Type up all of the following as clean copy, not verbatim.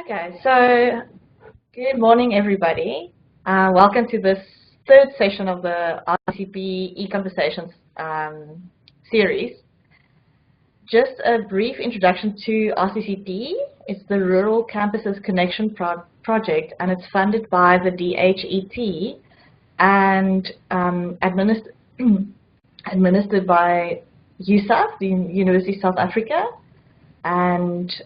Okay, so good morning, everybody. Welcome to this third session of the RCCPII eConversations series. Just a brief introduction to RCCPII. It's the Rural Campuses Connection Project, and it's funded by the DHET and administered by USAf, the University of South Africa, and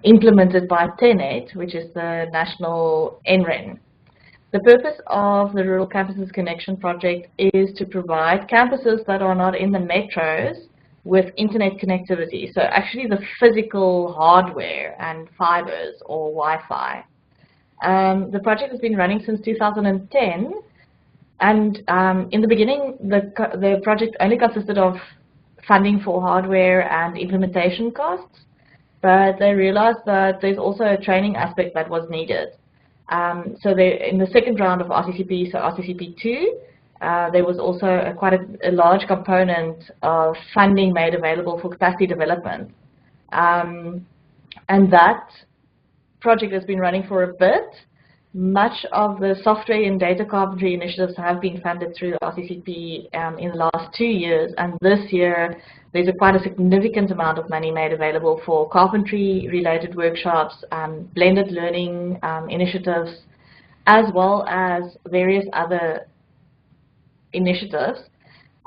implemented by TENET, which is the national NREN. The purpose of the Rural Campuses Connection Project is to provide campuses that are not in the metros with internet connectivity, so actually the physical hardware and fibers or Wi-Fi. The project has been running since 2010, and in the beginning the project only consisted of funding for hardware and implementation costs, but they realized that there's also a training aspect that was needed. So in the second round of RCCP, so RCCPII, there was also quite a large component of funding made available for capacity development. And that project has been running for a bit. Much of the software and data carpentry initiatives have been funded through RCCP in the last 2 years, and this year there's quite a significant amount of money made available for carpentry-related workshops, blended learning initiatives, as well as various other initiatives.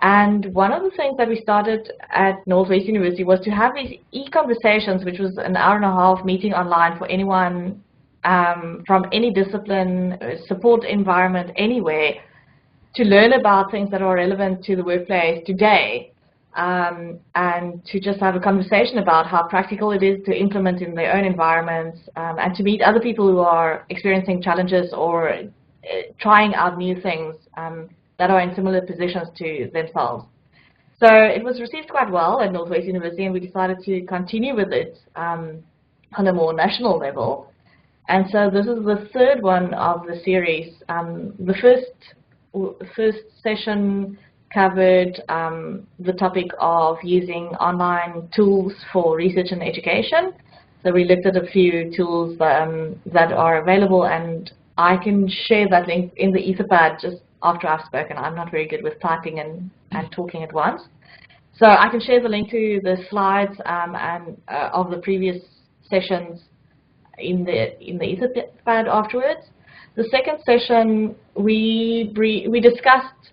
And one of the things that we started at Northwest University was to have these eConversations, which was an hour-and-a-half meeting online for anyone from any discipline, support environment, anywhere, to learn about things that are relevant to the workplace today, and to just have a conversation about how practical it is to implement in their own environments, and to meet other people who are experiencing challenges or trying out new things that are in similar positions to themselves. So it was received quite well at Northwest University, and we decided to continue with it on a more national level. And so this is the third one of the series. The first session covered the topic of using online tools for research and education. So we looked at a few tools that are available, and I can share that link in the Etherpad just after I've spoken. I'm not very good with typing and talking at once. So I can share the link to the slides of the previous sessions in the Etherpad afterwards. The second session, we discussed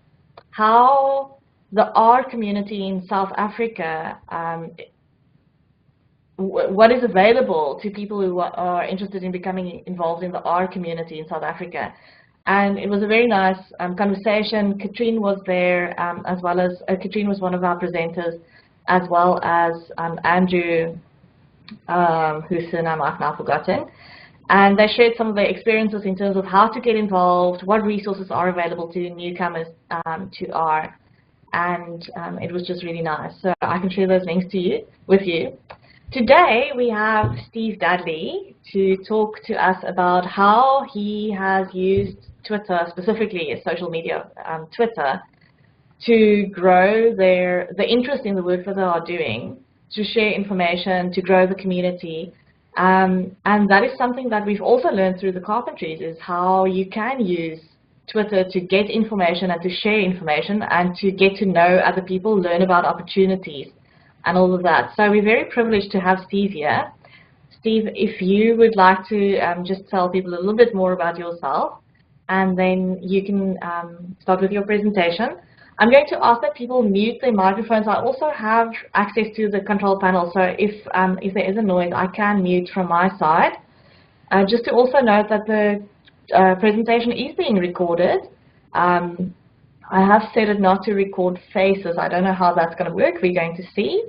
how the R community in South Africa, what is available to people who are interested in becoming involved in the R community in South Africa. And it was a very nice conversation. Katrine was there, as well as Katrine was one of our presenters, as well as Andrew, whose surname I've now forgotten, and they shared some of their experiences in terms of how to get involved, what resources are available to newcomers to R, and it was just really nice. So I can share those links with you. Today we have Steve Dudley to talk to us about how he has used Twitter, specifically social media, Twitter, to grow the interest in the work that they are doing, to share information, to grow the community. And that is something that we've also learned through the carpentries, is how you can use Twitter to get information and to share information and to get to know other people, learn about opportunities and all of that. So we're very privileged to have Steve here. Steve, if you would like to just tell people a little bit more about yourself, and then you can start with your presentation. I'm going to ask that people mute their microphones. I also have access to the control panel, so if there is a noise, I can mute from my side. Just to also note that the presentation is being recorded. I have set it not to record faces. I don't know how that's going to work. We're going to see.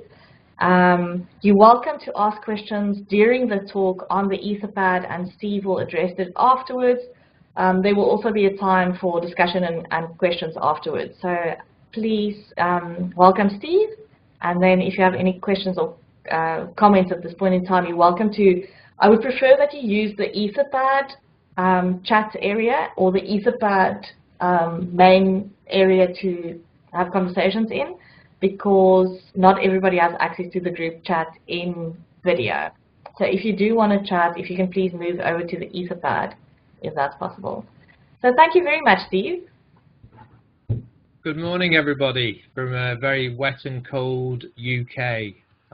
You're welcome to ask questions during the talk on the Etherpad, and Steve will address it afterwards. There will also be a time for discussion and questions afterwards. So please welcome Steve, and then if you have any questions or comments at this point in time, you're welcome to. I would prefer that you use the Etherpad chat area or the Etherpad main area to have conversations in, because not everybody has access to the group chat in video. So if you do want to chat, if you can please move over to the Etherpad, if that's possible. So thank you very much, Steve. Good morning, everybody, from a very wet and cold UK.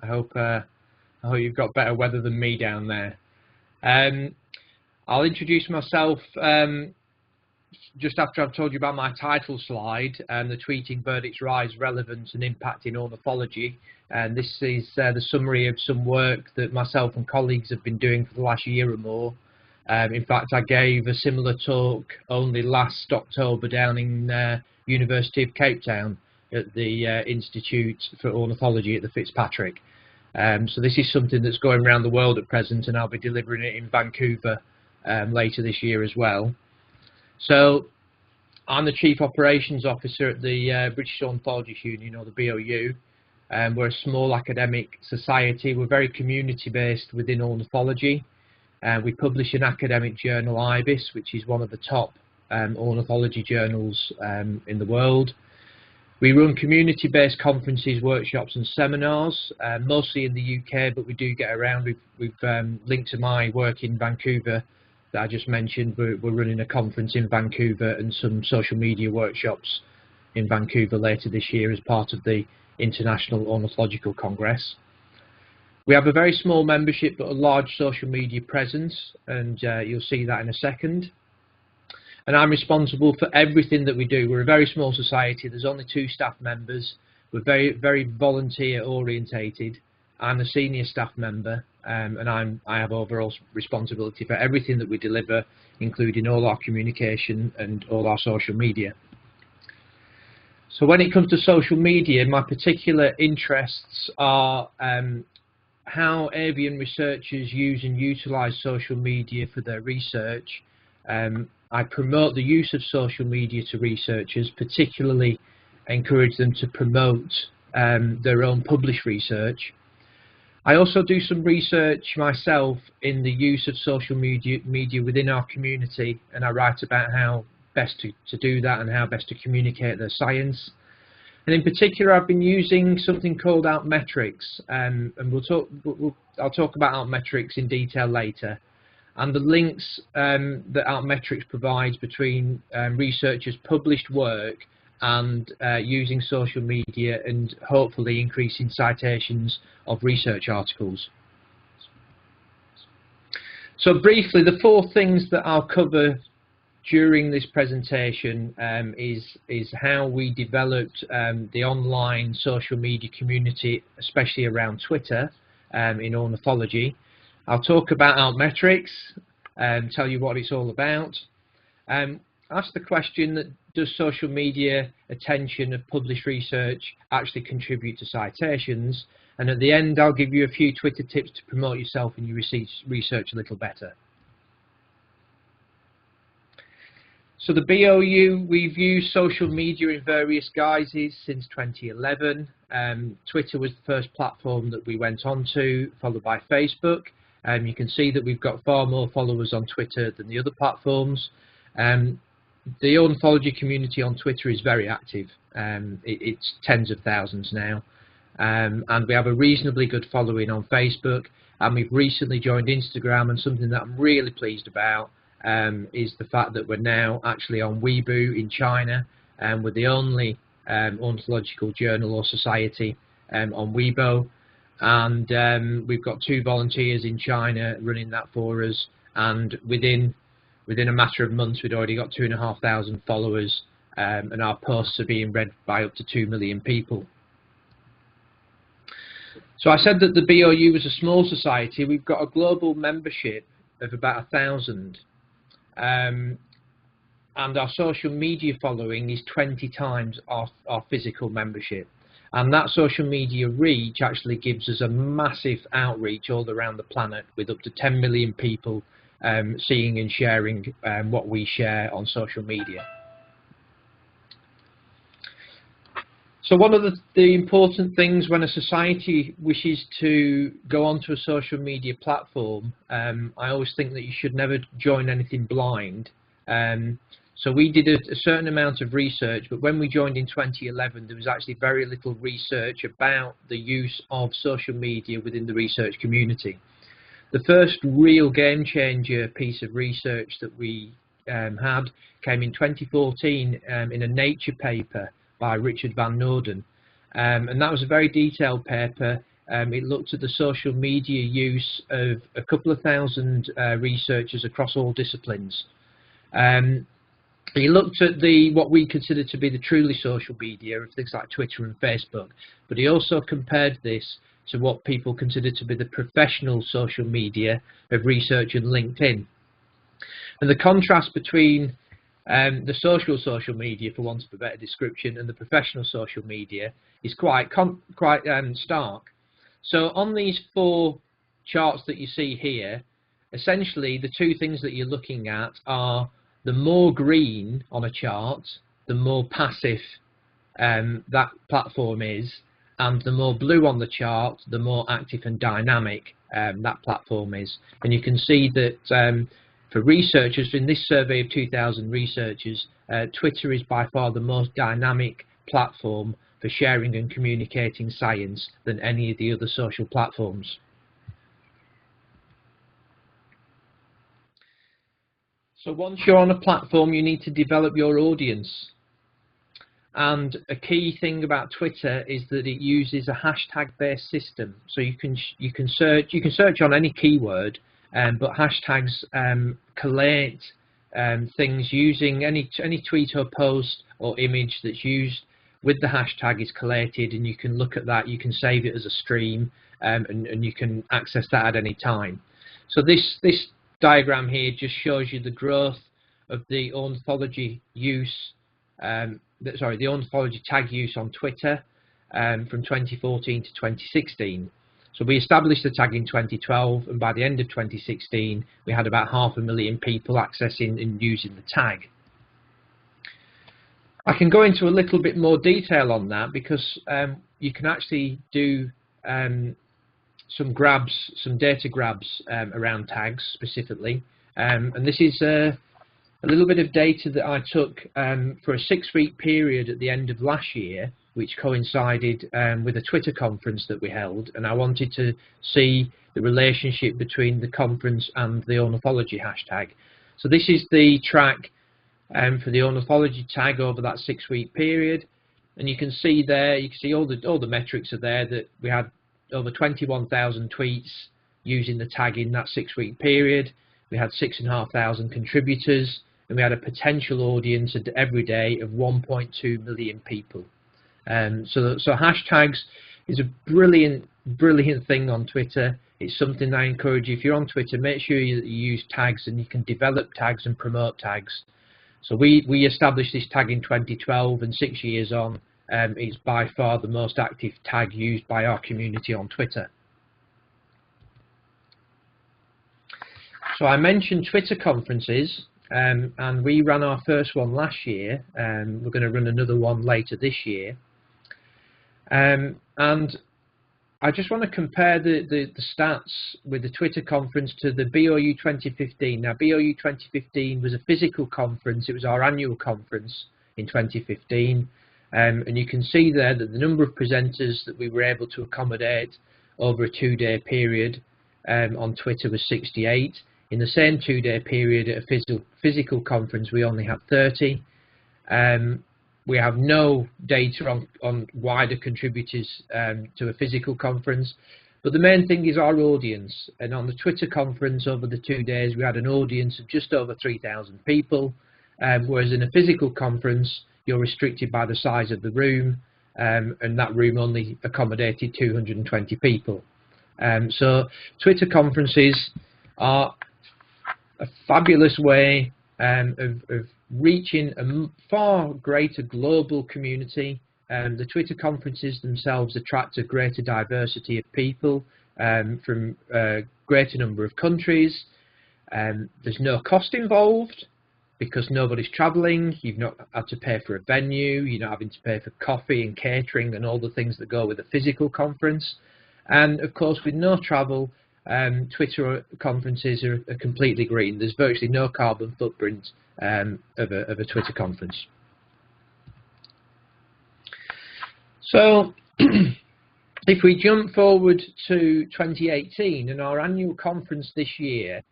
I hope you've got better weather than me down there. I'll introduce myself just after I've told you about my title slide, the Tweeting Verdicts Rise, Relevance and Impact in Ornithology. And this is the summary of some work that myself and colleagues have been doing for the last year or more. In fact, I gave a similar talk only last October down in University of Cape Town at the Institute for Ornithology at the Fitzpatrick. So this is something that's going around the world at present, and I'll be delivering it in Vancouver later this year as well. So I'm the Chief Operations Officer at the British Ornithologists Union, or the BOU. We're a small academic society. We're very community-based within ornithology. We publish an academic journal, IBIS, which is one of the top ornithology journals in the world. We run community-based conferences, workshops and seminars, mostly in the UK, but we do get around. We've linked to my work in Vancouver that I just mentioned. We're running a conference in Vancouver and some social media workshops in Vancouver later this year as part of the International Ornithological Congress. We have a very small membership but a large social media presence, and you'll see that in a second. And I'm responsible for everything that we do. We're a very small society. There's only 2 staff members. We're very volunteer orientated. I'm a senior staff member, and I have overall responsibility for everything that we deliver, including all our communication and all our social media. So when it comes to social media, my particular interests are how avian researchers use and utilize social media for their research. I promote the use of social media to researchers, particularly encourage them to promote their own published research. I also do some research myself in the use of social media within our community, and I write about how best to do that and how best to communicate the science. And in particular, I've been using something called Altmetrics, and I'll talk about Altmetrics in detail later. And the links that Altmetrics provides between researchers' published work and using social media and hopefully increasing citations of research articles. So briefly, the 4 things that I'll cover during this presentation is how we developed the online social media community, especially around Twitter in ornithology. I'll talk about Altmetrics and tell you what it's all about. Ask the question that does social media attention of published research actually contribute to citations? And at the end, I'll give you a few Twitter tips to promote yourself and your research a little better. So the BOU, we've used social media in various guises since 2011. Twitter was the first platform that we went on to, followed by Facebook. You can see that we've got far more followers on Twitter than the other platforms. The ornithology community on Twitter is very active. It's tens of thousands now. And we have a reasonably good following on Facebook. And we've recently joined Instagram, and something that I'm really pleased about is the fact that we're now actually on Weibo in China, and we're the only ornithological journal or society on Weibo. And we've got 2 volunteers in China running that for us, and within a matter of months we'd already got 2,500 followers, and our posts are being read by up to 2 million people. So I said that the BOU was a small society. We've got a global membership of about 1,000, and our social media following is 20 times our physical membership. And that social media reach actually gives us a massive outreach all around the planet, with up to 10 million people seeing and sharing what we share on social media. So one of the important things when a society wishes to go onto a social media platform, I always think that you should never join anything blind. So we did a certain amount of research, but when we joined in 2011, there was actually very little research about the use of social media within the research community. The first real game changer piece of research that we had came in 2014 in a Nature paper by Richard van Noorden, and that was a very detailed paper. It looked at the social media use of a couple of thousand researchers across all disciplines. He looked at what we consider to be the truly social media of things like Twitter and Facebook, but he also compared this to what people consider to be the professional social media of research and LinkedIn. And the contrast between the social media, for want of a better description, and the professional social media is quite stark. So on these 4 charts that you see here, essentially the 2 things that you're looking at are the more green on a chart, the more passive that platform is, and the more blue on the chart, the more active and dynamic that platform is. And you can see that for researchers, in this survey of 2,000 researchers, Twitter is by far the most dynamic platform for sharing and communicating science than any of the other social platforms. So once you're on a platform, you need to develop your audience. And a key thing about Twitter is that it uses a hashtag-based system. So you can search on any keyword, but hashtags collate things using any tweet or post or image that's used with the hashtag is collated, and you can look at that. You can save it as a stream, and you can access that at any time. So this diagram here just shows you the growth of the ornithology use, the ornithology tag use on Twitter from 2014 to 2016. So we established the tag in 2012, and by the end of 2016, we had about 500,000 people accessing and using the tag. I can go into a little bit more detail on that because you can actually do some data grabs around tags specifically, and this is a little bit of data that I took for a 6-week period at the end of last year, which coincided with a Twitter conference that we held, and I wanted to see the relationship between the conference and the ornithology hashtag. So this is the track for the ornithology tag over that 6-week period, and you can see there, you can see all the metrics are there, that we had over 21,000 tweets using the tag in that 6-week period. We had 6,500 contributors, and we had a potential audience every day of 1.2 million people. So hashtags is a brilliant thing on Twitter. It's something I encourage you, if you're on Twitter, make sure that you use tags, and you can develop tags and promote tags. So we established this tag in 2012, and 6 years on, it's by far the most active tag used by our community on Twitter. So I mentioned Twitter conferences, and we ran our first one last year, and we're going to run another one later this year. And I just want to compare the stats with the Twitter conference to the BOU 2015. Now, BOU 2015 was a physical conference. It was our annual conference in 2015. And you can see there that the number of presenters that we were able to accommodate over a 2-day period on Twitter was 68. In the same 2-day period at a physical conference, we only had 30. We have no data on wider contributors to a physical conference, but the main thing is our audience. And on the Twitter conference over the 2 days, we had an audience of just over 3,000 people, whereas in a physical conference, you're restricted by the size of the room, and that room only accommodated 220 people. So Twitter conferences are a fabulous way of reaching a far greater global community. The Twitter conferences themselves attract a greater diversity of people from a greater number of countries. There's no cost involved because nobody's traveling. You've not had to pay for a venue. You're not having to pay for coffee and catering and all the things that go with a physical conference. And of course, with no travel, Twitter conferences are completely green. There's virtually no carbon footprint of a Twitter conference. So If we jump forward to 2018 and our annual conference this year,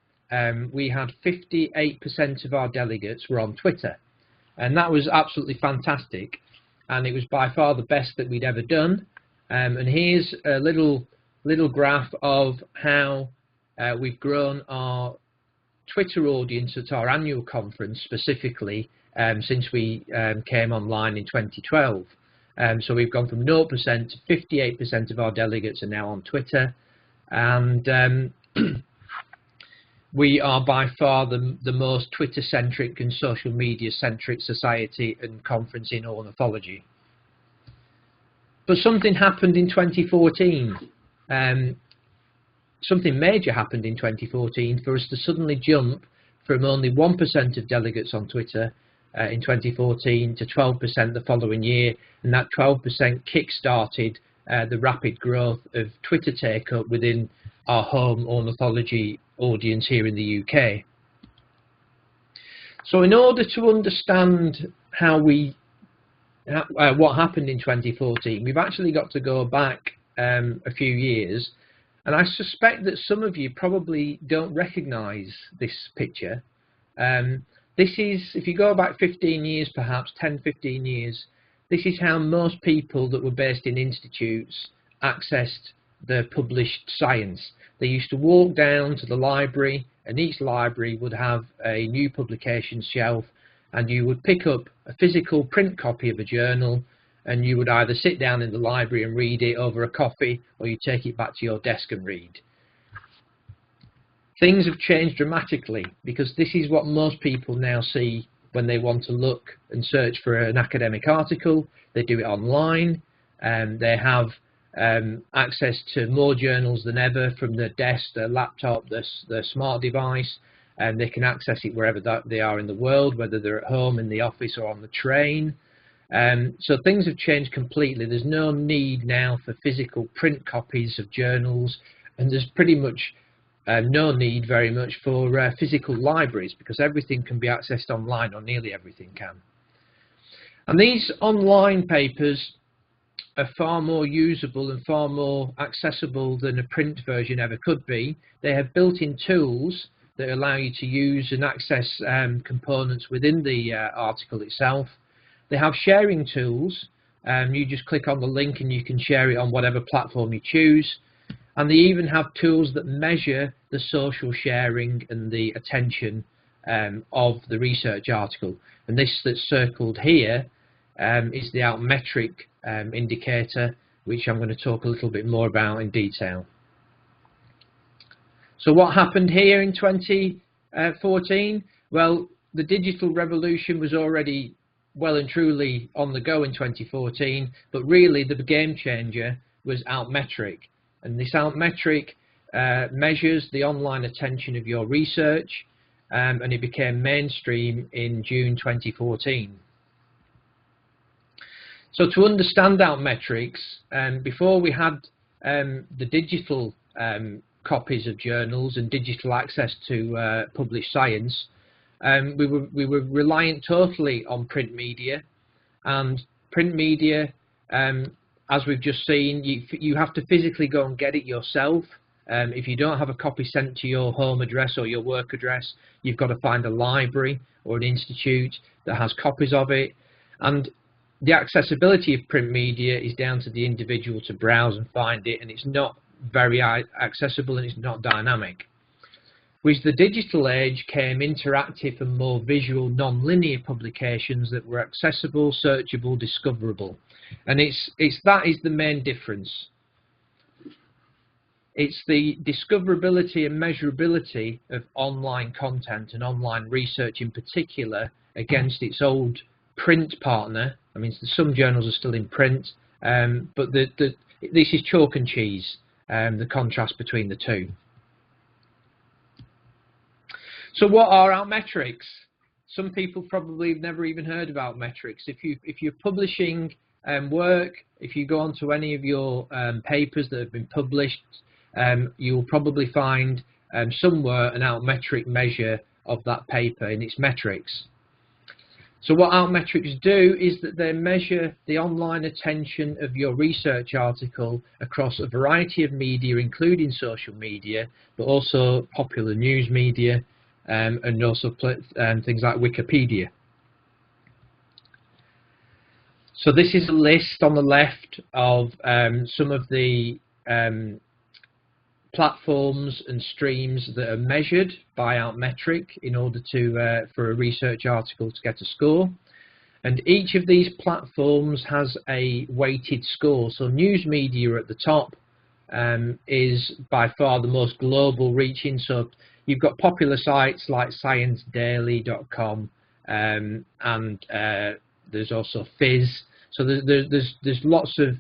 we had 58% of our delegates were on Twitter, and that was absolutely fantastic, and it was by far the best that we'd ever done. And here's a little graph of how we've grown our Twitter audience at our annual conference specifically since we came online in 2012. So we've gone from 0% to 58% of our delegates are now on Twitter, and we are by far the most Twitter-centric and social media-centric society and conference in ornithology. But something happened in 2014. Something major happened in 2014 for us to suddenly jump from only 1% of delegates on Twitter in 2014 to 12% the following year, and that 12% kick-started the rapid growth of Twitter take-up within our home ornithology audience here in the UK. So in order to understand how what happened in 2014, we've actually got to go back a few years, and I suspect that some of you probably don't recognise this picture. This is, if you go back 15 years, perhaps 10, 15 years, this is how most people that were based in institutes accessed the published science. They used to walk down to the library, and each library would have a new publications shelf, and you would pick up a physical print copy of a journal, and you would either sit down in the library and read it over a coffee, or you take it back to your desk and read. Things have changed dramatically, because this is what most people now see when they want to look and search for an academic article. They do it online, and they have access to more journals than ever from their desk, their laptop, their smart device, and they can access it wherever they are in the world, whether they're at home, in the office, or on the train. So things have changed completely. There's no need now for physical print copies of journals, and there's pretty much no need very much for physical libraries, because everything can be accessed online, or nearly everything can. And these online papers are far more usable and far more accessible than a print version ever could be. They have built-in tools that allow you to use and access components within the article itself. They have sharing tools. You just click on the link and you can share it on whatever platform you choose. And they even have tools that measure the social sharing and the attention of the research article. And this that's circled here is the Altmetric indicator, which I'm going to talk a little bit more about in detail. So what happened here in 2014? Well, the digital revolution was already well and truly on the go in 2014, but really the game changer was Altmetric. And this Altmetric measures the online attention of your research, and it became mainstream in June 2014. So to understand Altmetrics, before we had the digital copies of journals and digital access to published science, we were reliant totally on print media. And print media, as we've just seen, you have to physically go and get it yourself. If you don't have a copy sent to your home address or your work address, you've got to find a library or an institute that has copies of it. And the accessibility of print media is down to the individual to browse and find it, and it's not very accessible and it's not dynamic. With the digital age came interactive and more visual non-linear publications that were accessible, searchable, discoverable. And that is the main difference. It's the discoverability and measurability of online content and online research in particular against its old print partner. I mean, some journals are still in print, but this is chalk and cheese, the contrast between the two. So what are Altmetrics? Some people probably have never even heard of Altmetrics. If you're publishing work, if you go onto any of your papers that have been published, you'll probably find somewhere an Altmetric measure of that paper in its metrics. So what Altmetrics do is that they measure the online attention of your research article across a variety of media, including social media, but also popular news media, and also things like Wikipedia. So this is a list on the left of some of the platforms and streams that are measured by Altmetric in order to for a research article to get a score. And each of these platforms has a weighted score. So news media at the top is by far the most global reaching. So you've got popular sites like ScienceDaily.com, and there's also Fizz. So there's lots of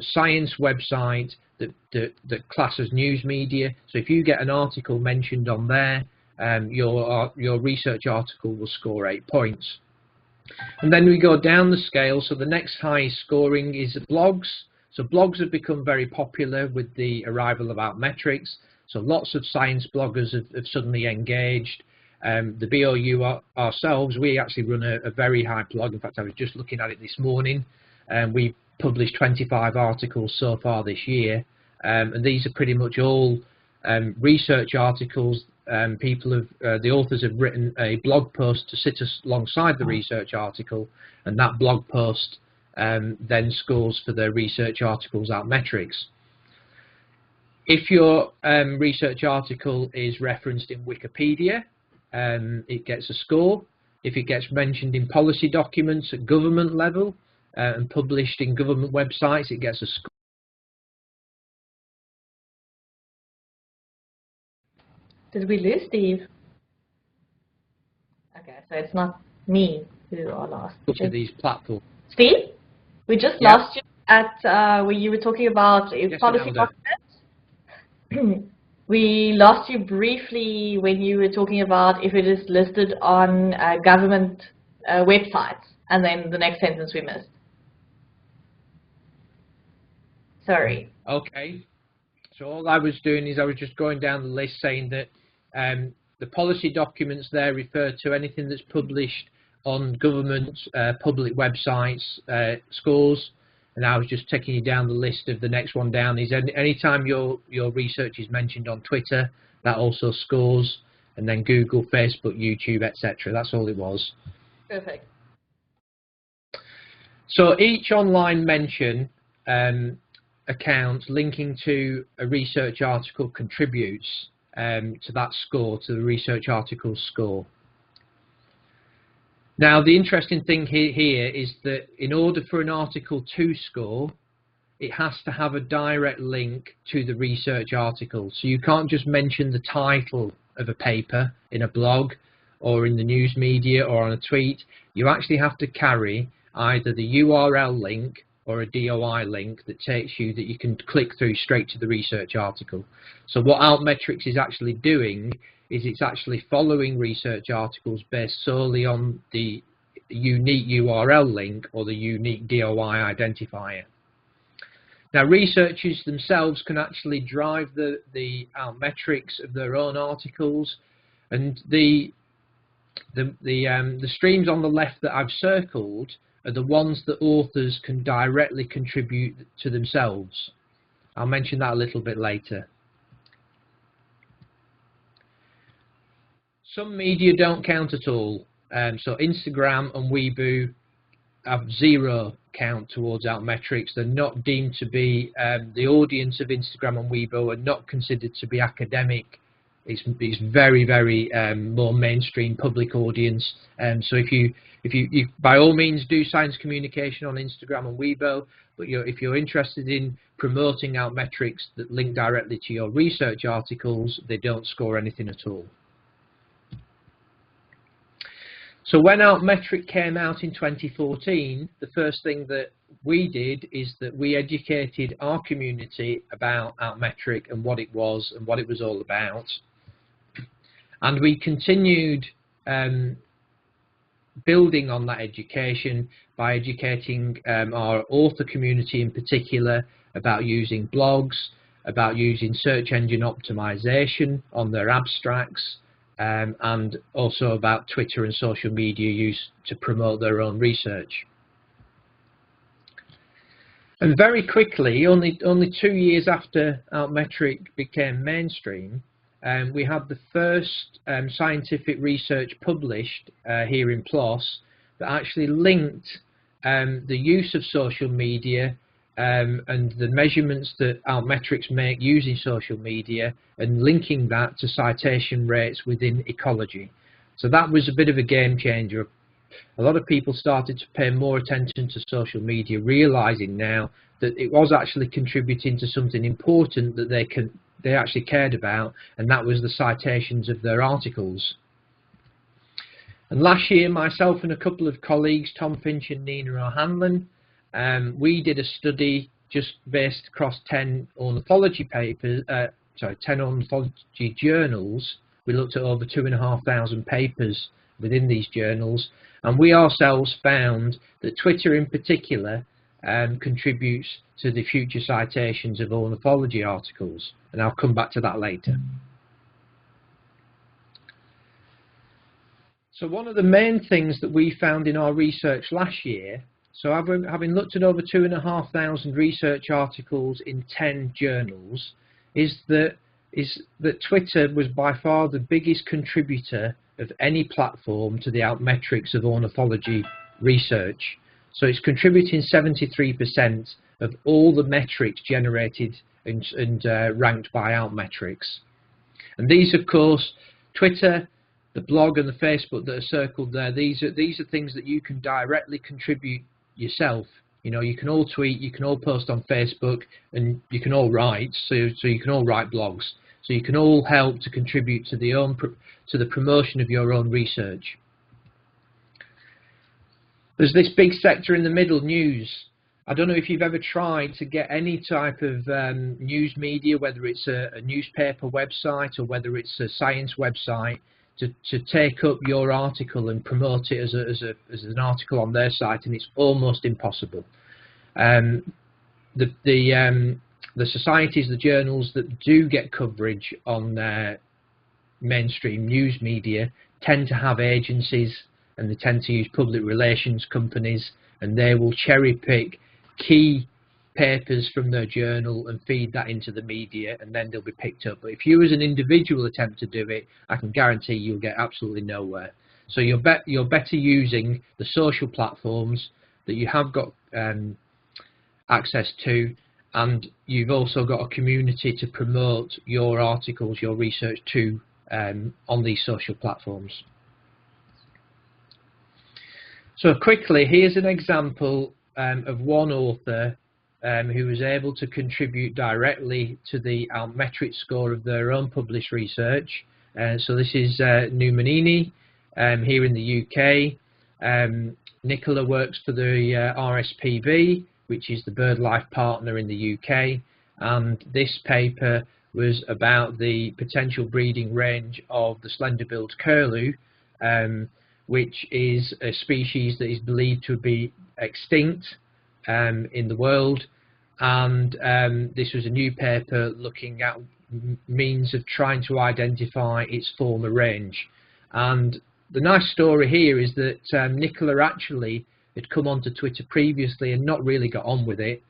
science websites that class as news media. So if you get an article mentioned on there, your research article will score 8 points. And then we go down the scale. So the next highest scoring is blogs. So blogs have become very popular with the arrival of Altmetrics. So lots of science bloggers have suddenly engaged. The BOU ourselves, we actually run a very high blog. In fact, I was just looking at it this morning. We published 25 articles so far this year, and these are pretty much all research articles. The authors have written a blog post to sit alongside the research article, and that blog post then scores for their research articles Altmetrics. If your research article is referenced in Wikipedia, it gets a score. If it gets mentioned in policy documents at government level and published in government websites, it gets a score. Did we lose Steve? Okay, so it's not me who are lost. To these platforms. Steve, we just lost you at where you were talking about policy documents. We lost you briefly when you were talking about if it is listed on government websites, and then the next sentence we missed. Sorry. Okay. So all I was doing is I was just going down the list saying that the policy documents there refer to anything that's published on government public websites, scores. And I was just taking you down the list of the next one down. Is anytime your research is mentioned on Twitter, that also scores, and then Google, Facebook, YouTube, etc. That's all it was. Perfect. So each online mention account linking to a research article contributes to that score, to the research article's score. Now, the interesting thing here is that in order for an article to score, it has to have a direct link to the research article. So you can't just mention the title of a paper in a blog or in the news media or on a tweet. You actually have to carry either the URL link or a DOI link that takes you, that you can click through straight to the research article. So what Altmetrics is actually doing is it's actually following research articles based solely on the unique URL link or the unique DOI identifier. Now, researchers themselves can actually drive the Altmetrics of their own articles, and the streams on the left that I've circled are the ones that authors can directly contribute to themselves. I'll mention that a little bit later. Some media don't count at all. So Instagram and Weibo have 0 count towards Altmetrics. They're not deemed to be, the audience of Instagram and Weibo are not considered to be academic. It's very, very more mainstream public audience. So if you by all means do science communication on Instagram and Weibo, but if you're interested in promoting Altmetrics that link directly to your research articles, they don't score anything at all. So when Altmetric came out in 2014, the first thing that we did is that we educated our community about Altmetric and what it was all about. And we continued building on that education by educating our author community in particular about using blogs, about using search engine optimization on their abstracts, and also about Twitter and social media use to promote their own research. And very quickly, only 2 years after Altmetric became mainstream, we had the first scientific research published here in PLOS that actually linked the use of social media and the measurements that Altmetrics make using social media, and linking that to citation rates within ecology. So that was a bit of a game changer. A lot of people started to pay more attention to social media, realizing now that it was actually contributing to something important that they actually cared about, and that was the citations of their articles. And last year, myself and a couple of colleagues, Tom Finch and Nina O'Hanlon, we did a study just based across 10 ornithology papers, 10 ornithology journals. We looked at over 2,500 papers within these journals, and we ourselves found that Twitter in particular contributes to the future citations of ornithology articles, and I'll come back to that later. So one of the main things that we found in our research last year, so having looked at over 2,500 research articles in 10 journals, is that Twitter was by far the biggest contributor of any platform to the Altmetrics of ornithology research. So it's contributing 73% of all the metrics generated and ranked by Altmetrics. And these, of course, Twitter, the blog and the Facebook that are circled there, these are things that you can directly contribute yourself. You know, you can all tweet, you can all post on Facebook, and you can all write, so you can all write blogs. So you can all help to contribute to the promotion of your own research. There's this big sector in the middle, news. I don't know if you've ever tried to get any type of news media, whether it's a newspaper website or whether it's a science website, to take up your article and promote it as an article on their site, and it's almost impossible. The societies, the journals that do get coverage on their mainstream news media tend to have agencies, and they tend to use public relations companies, and they will cherry pick key papers from their journal and feed that into the media, and then they'll be picked up. But if you as an individual attempt to do it, I can guarantee you'll get absolutely nowhere. So you're better using the social platforms that you have got access to, and you've also got a community to promote your articles, your research to on these social platforms. So quickly, here's an example of one author who was able to contribute directly to the Altmetric score of their own published research. So this is Numanini here in the UK. Nicola works for the RSPB, which is the BirdLife partner in the UK, and this paper was about the potential breeding range of the slender-billed curlew, which is a species that is believed to be extinct in the world. And this was a new paper looking at means of trying to identify its former range. And the nice story here is that Nicola actually had come onto Twitter previously and not really got on with it,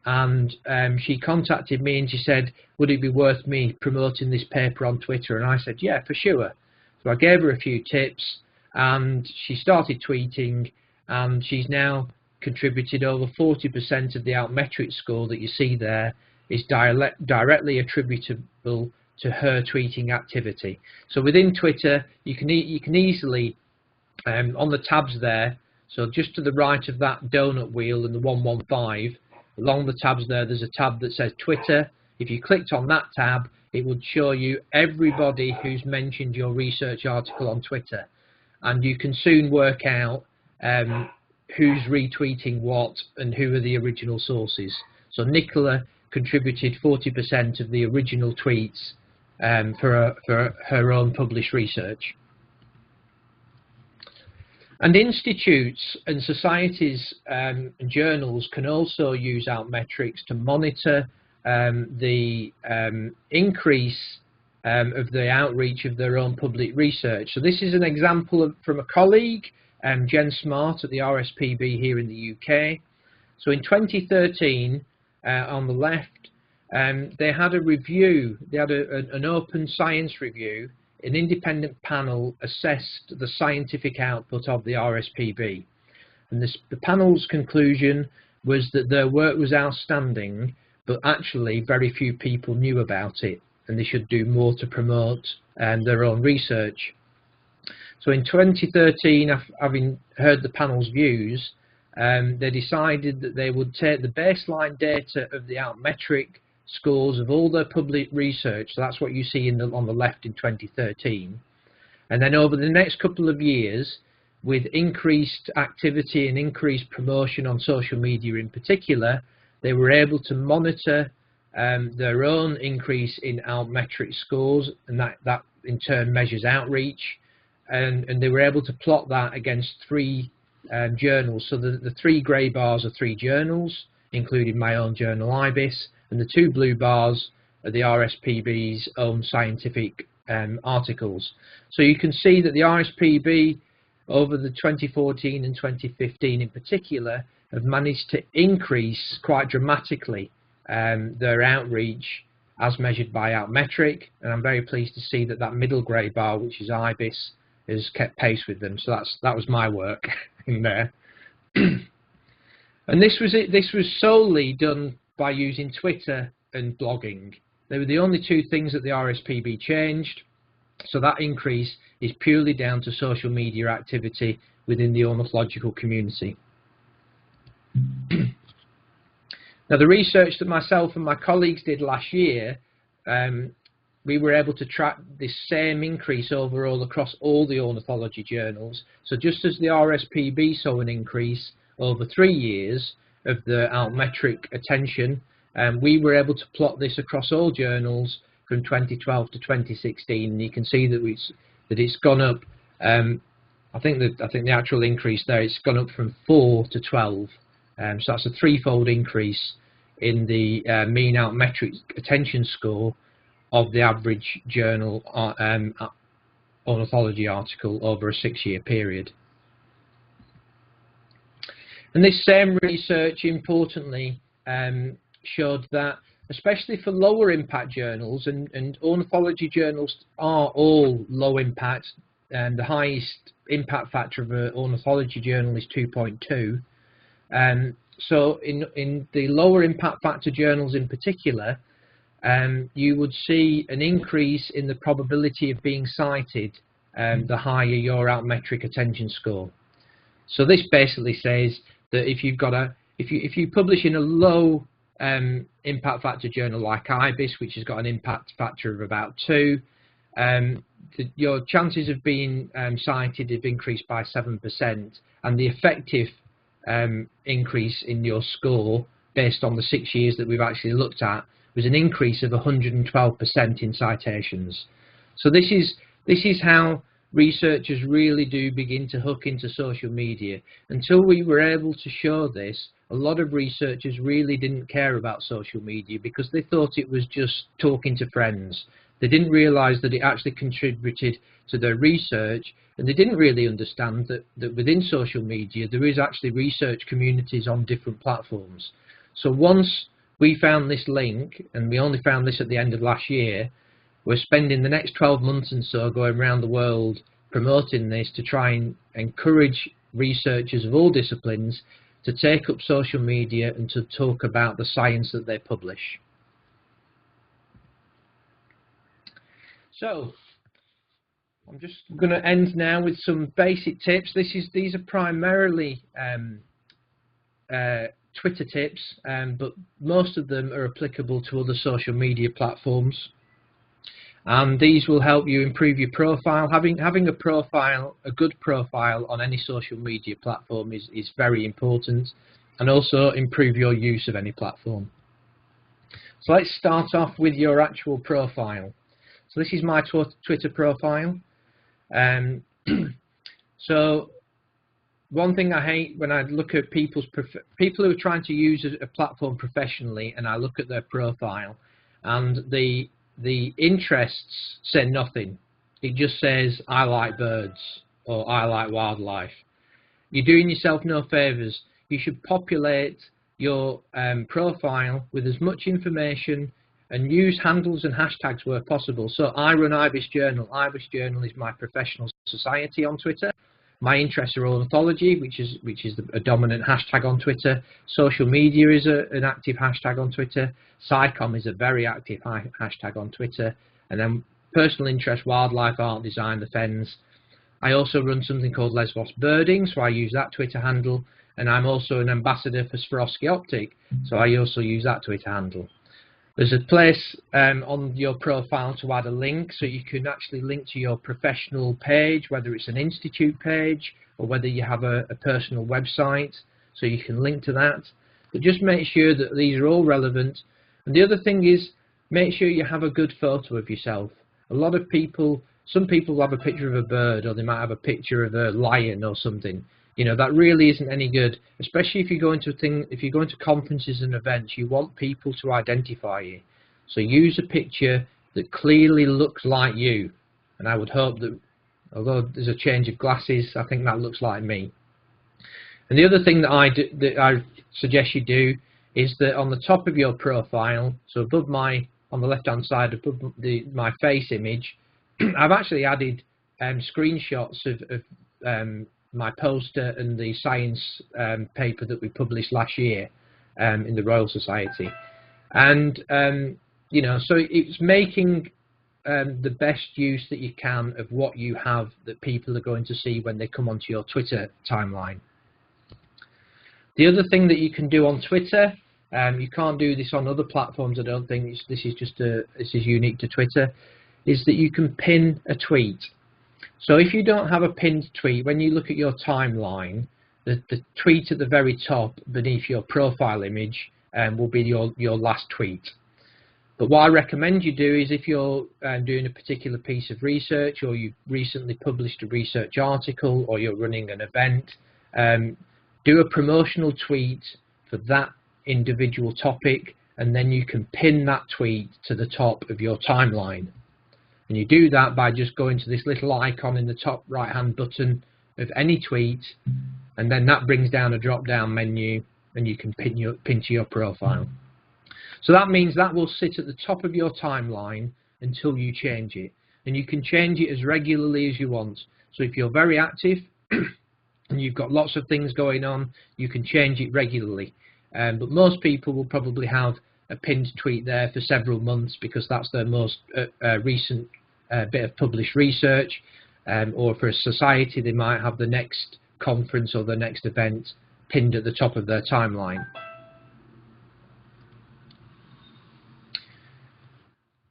and she contacted me and she said, would it be worth me promoting this paper on Twitter? And I said, yeah, for sure. So I gave her a few tips, and she started tweeting, and she's now contributed over 40% of the Altmetric score that you see there is directly attributable to her tweeting activity. So within Twitter, you can easily, on the tabs there, so just to the right of that donut wheel and the 115, along the tabs there's a tab that says Twitter. If you clicked on that tab, it would show you everybody who's mentioned your research article on Twitter, and you can soon work out who's retweeting what and who are the original sources. So Nicola contributed 40% of the original tweets for her own published research. And institutes and societies and journals can also use Altmetrics to monitor the increase of the outreach of their own public research. So this is an example from a colleague, Jen Smart at the RSPB here in the UK. So in 2013, on the left, they had a review, they had an open science review. An independent panel assessed the scientific output of the RSPB. And the panel's conclusion was that their work was outstanding, but actually very few people knew about it, and they should do more to promote their own research. So in 2013, having heard the panel's views, they decided that they would take the baseline data of the altmetric scores of all their public research, so that's what you see on the left in 2013, and then over the next couple of years, with increased activity and increased promotion on social media in particular, they were able to monitor their own increase in altmetric scores, and that in turn measures outreach, and they were able to plot that against 3 journals. So the 3 grey bars are 3 journals, including my own journal IBIS, and the 2 blue bars are the RSPB's own scientific articles. So you can see that the RSPB over the 2014 and 2015 in particular have managed to increase quite dramatically their outreach as measured by altmetric, and I'm very pleased to see that that middle grey bar, which is IBIS, has kept pace with them. So that was my work in there. And this was solely done by using Twitter and blogging. They were the only 2 things that the RSPB changed, so that increase is purely down to social media activity within the ornithological community. Now, the research that myself and my colleagues did last year, we were able to track this same increase overall across all the ornithology journals. So just as the RSPB saw an increase over 3 years of the altmetric attention, we were able to plot this across all journals from 2012 to 2016, and you can see that it's gone up. I think the actual increase there, it's gone up from 4 to 12. So that's a 3-fold increase in the mean altmetric attention score of the average journal ornithology article over a 6-year period. And this same research, importantly, showed that, especially for lower impact journals, and ornithology journals are all low impact, and the highest impact factor of an ornithology journal is 2.2. So in the lower impact factor journals in particular, you would see an increase in the probability of being cited the higher your altmetric attention score. So this basically says that if you publish in a low impact factor journal like IBIS, which has got an impact factor of about 2, your chances of being cited have increased by 7%, and the effective increase in your score based on the 6 years that we've actually looked at was an increase of 112% in citations. So this is how researchers really do begin to hook into social media. Until we were able to show this, a lot of researchers really didn't care about social media because they thought it was just talking to friends. They didn't realise that it actually contributed to their research, and they didn't really understand that within social media there is actually research communities on different platforms. So once we found this link, and we only found this at the end of last year, we're spending the next 12 months and so going around the world promoting this to try and encourage researchers of all disciplines to take up social media and to talk about the science that they publish. So I'm just going to end now with some basic tips. These are primarily Twitter tips, but most of them are applicable to other social media platforms. And these will help you improve your profile. Having a profile, a good profile on any social media platform is very important, and also improve your use of any platform. So let's start off with your actual profile. So this is my Twitter profile. So one thing I hate when I look at people who are trying to use a platform professionally, and I look at their profile, and the the interests say nothing. It just says, I like birds, or I like wildlife. You're doing yourself no favours. You should populate your profile with as much information and use handles and hashtags where possible. So I run IBIS Journal. IBIS Journal is my professional society on Twitter. My interests are ornithology, which is a dominant hashtag on Twitter. Social media is an active hashtag on Twitter. SciComm is a very active hashtag on Twitter. And then personal interest, wildlife, art, design, the Fens. I also run something called Lesbos Birding, so I use that Twitter handle. And I'm also an ambassador for Swarovski Optic, so I also use that Twitter handle. There's a place on your profile to add a link, so you can actually link to your professional page, whether it's an institute page or whether you have a personal website, so you can link to that. But just make sure that these are all relevant. And the other thing is, make sure you have a good photo of yourself. A lot of people, some people have a picture of a bird, or they might have a picture of a lion or something. You know, that really isn't any good, especially if you go into conferences and events. You want people to identify you. So use a picture that clearly looks like you. And I would hope that, although there's a change of glasses, I think that looks like me. And the other thing that I suggest you do is that on the top of your profile, so above on the left-hand side, above my face image, I've actually added screenshots of my poster and the science paper that we published last year in the Royal Society. And, you know, so it's making the best use that you can of what you have that people are going to see when they come onto your Twitter timeline. The other thing that you can do on Twitter, you can't do this on other platforms, I don't think, this is unique to Twitter, is that you can pin a tweet. So if you don't have a pinned tweet, when you look at your timeline, the tweet at the very top beneath your profile image will be your last tweet. But what I recommend you do is, if you're doing a particular piece of research, or you've recently published a research article, or you're running an event, do a promotional tweet for that individual topic, and then you can pin that tweet to the top of your timeline. And you do that by just going to this little icon in the top right-hand button of any tweet, and then that brings down a drop-down menu, and you can pin to your profile. So that means that will sit at the top of your timeline until you change it. And you can change it as regularly as you want. So if you're very active and you've got lots of things going on, you can change it regularly. But most people will probably have a pinned tweet there for several months, because that's their most recent bit of published research, or for a society they might have the next conference or the next event pinned at the top of their timeline.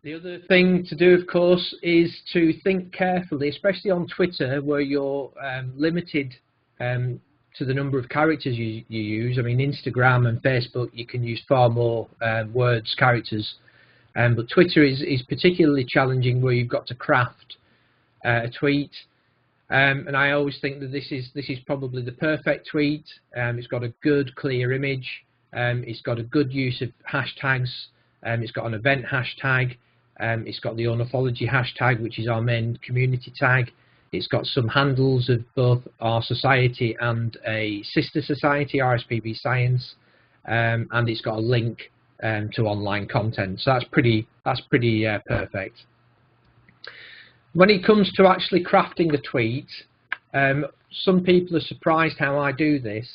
The other thing to do, of course, is to think carefully, especially on Twitter, where you're limited to the number of characters you use. I mean, Instagram and Facebook, you can use far more words, characters. But Twitter is particularly challenging, where you've got to craft a tweet. And I always think that this is probably the perfect tweet. It's got a good, clear image. It's got a good use of hashtags. It's got an event hashtag. It's got the ornithology hashtag, which is our main community tag. It's got some handles of both our society and a sister society, RSPB Science, and it's got a link to online content. So that's pretty perfect. When it comes to actually crafting a tweet, some people are surprised how I do this,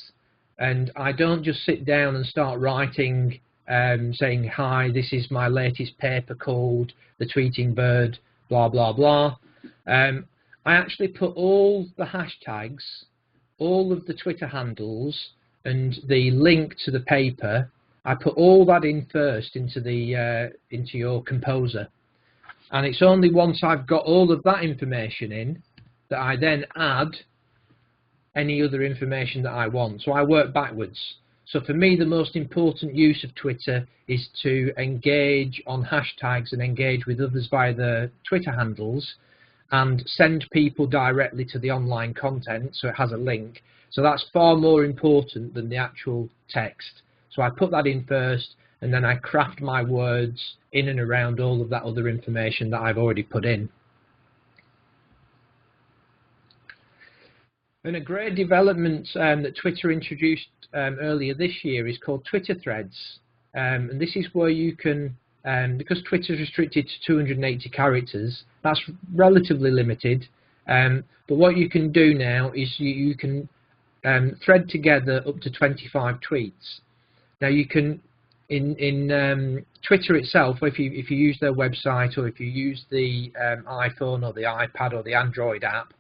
and I don't just sit down and start writing saying, hi, this is my latest paper called The Tweeting Bird, blah, blah, blah. I actually put all the hashtags, all of the Twitter handles, and the link to the paper. I put all that in first into your composer. And it's only once I've got all of that information in that I then add any other information that I want. So I work backwards. So for me, the most important use of Twitter is to engage on hashtags and engage with others via the Twitter handles, and send people directly to the online content, so it has a link. So that's far more important than the actual text. So I put that in first, and then I craft my words in and around all of that other information that I've already put in. And a great development that Twitter introduced earlier this year is called Twitter Threads. And this is where you can, because Twitter is restricted to 280 characters, that's relatively limited. But what you can do now is you can thread together up to 25 tweets. Now you can, in Twitter itself, if you use their website, or if you use the iPhone or the iPad or the Android app,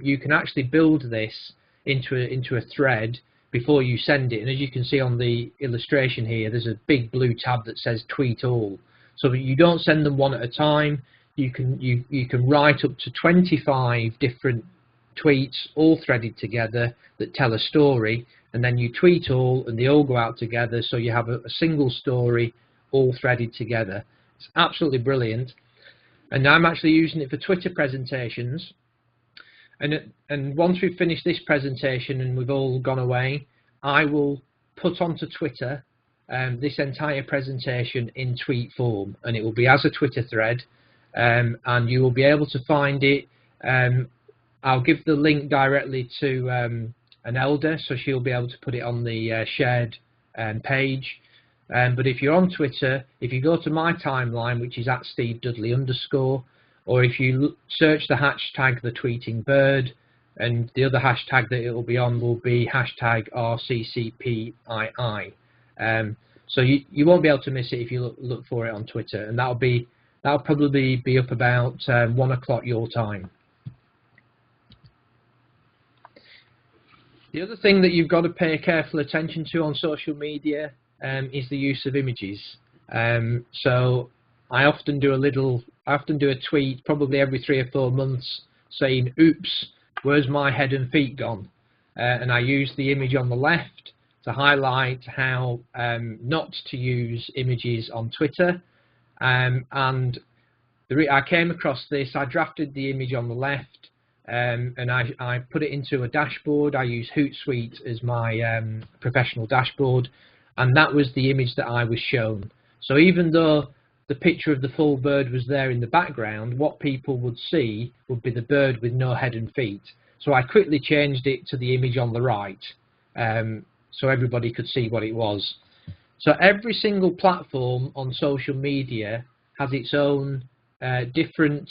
you can actually build this into a thread before you send it. And as you can see on the illustration here, there's a big blue tab that says Tweet All, so that you don't send them one at a time. You can write up to 25 different tweets, all threaded together, that tell a story, and then you tweet all, and they all go out together, so you have a single story all threaded together. It's absolutely brilliant, and I'm actually using it for Twitter presentations. And once we've finished this presentation and we've all gone away, I will put onto Twitter this entire presentation in tweet form, and it will be as a Twitter thread, and you will be able to find it. I'll give the link directly to an elder, so she'll be able to put it on the shared page. But if you're on Twitter, if you go to my timeline, which is @SteveDudley_, or if you search the hashtag the tweeting bird, and the other hashtag that it will be on will be hashtag RCCPII. So you won't be able to miss it if you look for it on Twitter, and that'll probably be up about 1 o'clock your time. The other thing that you've got to pay careful attention to on social media is the use of images. So I often do a tweet probably every 3 or 4 months saying, "Oops, where's my head and feet gone?" And I use the image on the left to highlight how not to use images on Twitter. And I came across this. I drafted the image on the left, and I put it into a dashboard. I use Hootsuite as my professional dashboard, and that was the image that I was shown. So even though the picture of the full bird was there in the background, what people would see would be the bird with no head and feet. So I quickly changed it to the image on the right, so everybody could see what it was. So every single platform on social media has its own different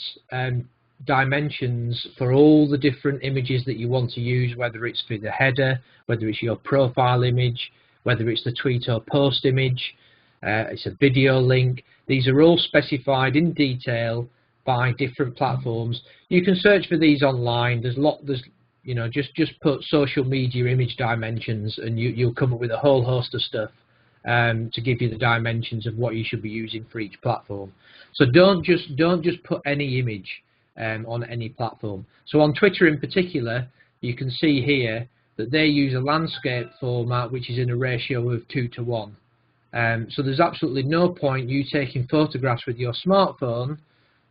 dimensions for all the different images that you want to use, whether it's for the header, whether it's your profile image, whether it's the tweet or post image, it's a video link. These are all specified in detail by different platforms. You can search for these online. There's you know, just put social media image dimensions, and you'll come up with a whole host of stuff to give you the dimensions of what you should be using for each platform. So don't just put any image on any platform. So on Twitter in particular, you can see here that they use a landscape format which is in a ratio of 2:1. So there's absolutely no point you taking photographs with your smartphone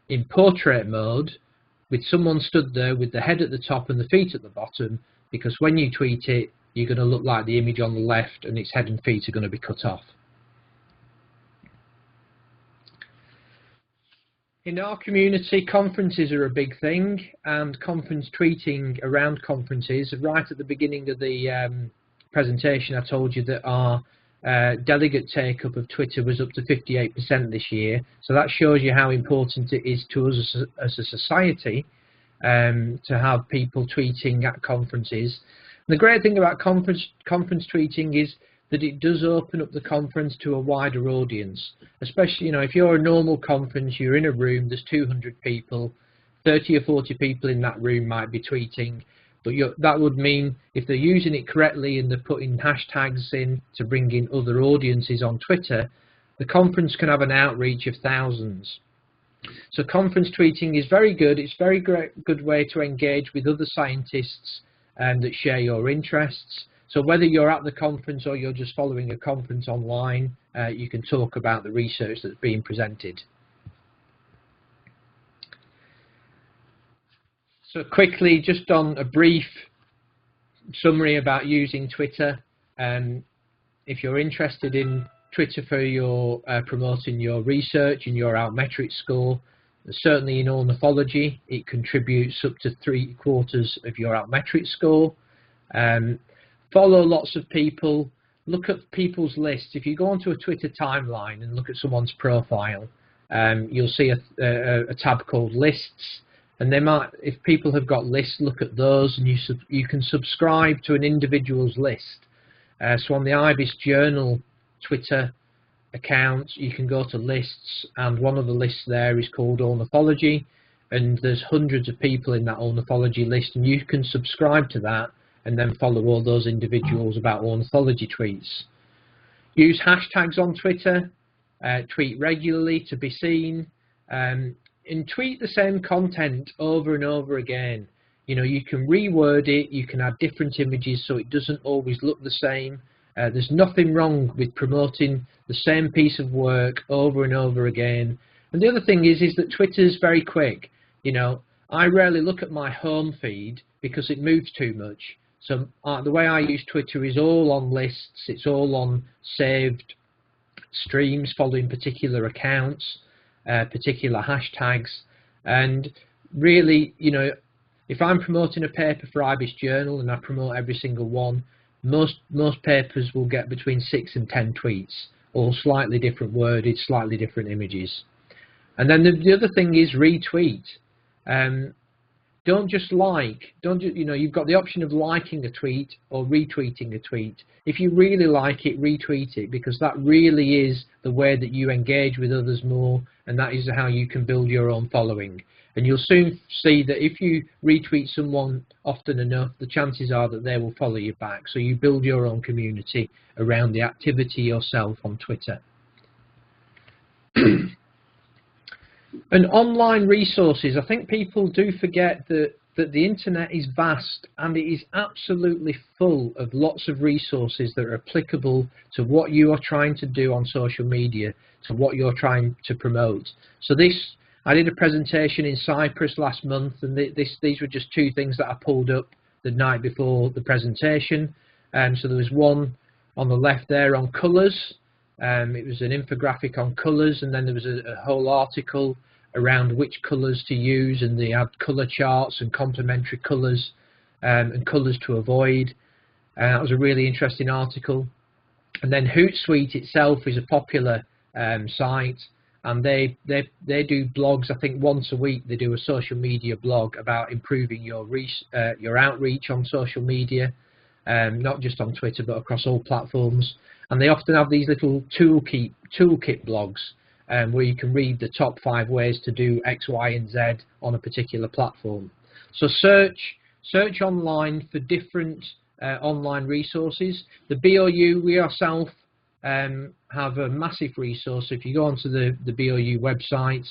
in portrait mode with someone stood there with the head at the top and the feet at the bottom, because when you tweet it, you're going to look like the image on the left and its head and feet are going to be cut off. In our community, conferences are a big thing, and conference tweeting around conferences. Right at the beginning of the presentation, I told you that our delegate take-up of Twitter was up to 58% this year. So that shows you how important it is to us as a society to have people tweeting at conferences. And the great thing about conference tweeting is that it does open up the conference to a wider audience. Especially, you know, if you're a normal conference, you're in a room, there's 200 people, 30 or 40 people in that room might be tweeting. But that would mean if they're using it correctly and they're putting hashtags in to bring in other audiences on Twitter, the conference can have an outreach of thousands. So conference tweeting is very good. It's a very good way to engage with other scientists that share your interests. So whether you're at the conference or you're just following a conference online, you can talk about the research that's being presented. So quickly, just on a brief summary about using Twitter, if you're interested in Twitter for your promoting your research and your altmetric score. Certainly in ornithology, it contributes up to 3/4 of your altmetric score. Follow lots of people. Look at people's lists. If you go onto a Twitter timeline and look at someone's profile, you'll see a tab called lists. And they might, if people have got lists, look at those, and you can subscribe to an individual's list. So on the IBIS Journal Twitter account, you can go to lists, and one of the lists there is called ornithology, and there's hundreds of people in that ornithology list, and you can subscribe to that and then follow all those individuals about ornithology tweets. Use hashtags on Twitter, tweet regularly to be seen, and tweet the same content over and over again. You know, you can reword it, you can add different images so it doesn't always look the same. There's nothing wrong with promoting the same piece of work over and over again. And the other thing is that Twitter's very quick. You know, I rarely look at my home feed because it moves too much. So the way I use Twitter is all on lists, it's all on saved streams following particular accounts, particular hashtags. And really, you know, if I'm promoting a paper for IBIS Journal and I promote every single one, most papers will get between 6 and 10 tweets, all slightly different worded, slightly different images. And then the other thing is retweet. Don't just like, you know, you've got the option of liking a tweet or retweeting a tweet. If you really like it, retweet it, because that really is the way that you engage with others more, and that is how you can build your own following. And you'll soon see that if you retweet someone often enough, the chances are that they will follow you back. So you build your own community around the activity yourself on Twitter. And online resources, I think people do forget that the internet is vast, and it is absolutely full of lots of resources that are applicable to what you are trying to do on social media, to what you're trying to promote. So I did a presentation in Cyprus last month, and these were just two things that I pulled up the night before the presentation. So there was one on the left there on colours. It was an infographic on colours, and then there was a whole article around which colours to use, and they had colour charts and complementary colours and colours to avoid. That was a really interesting article. And then Hootsuite itself is a popular site, and they do blogs. I think once a week they do a social media blog about improving your outreach on social media, not just on Twitter but across all platforms. And they often have these little toolkit blogs where you can read the top 5 ways to do X, Y, and Z on a particular platform. So search online for different online resources. The BOU, we ourselves have a massive resource. If you go onto the BOU website,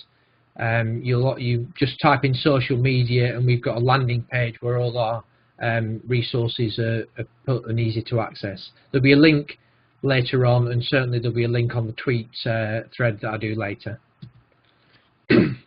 you just type in social media, and we've got a landing page where all our resources are put and easy to access. There'll be a link later on, and certainly there'll be a link on the tweet thread that I do later. And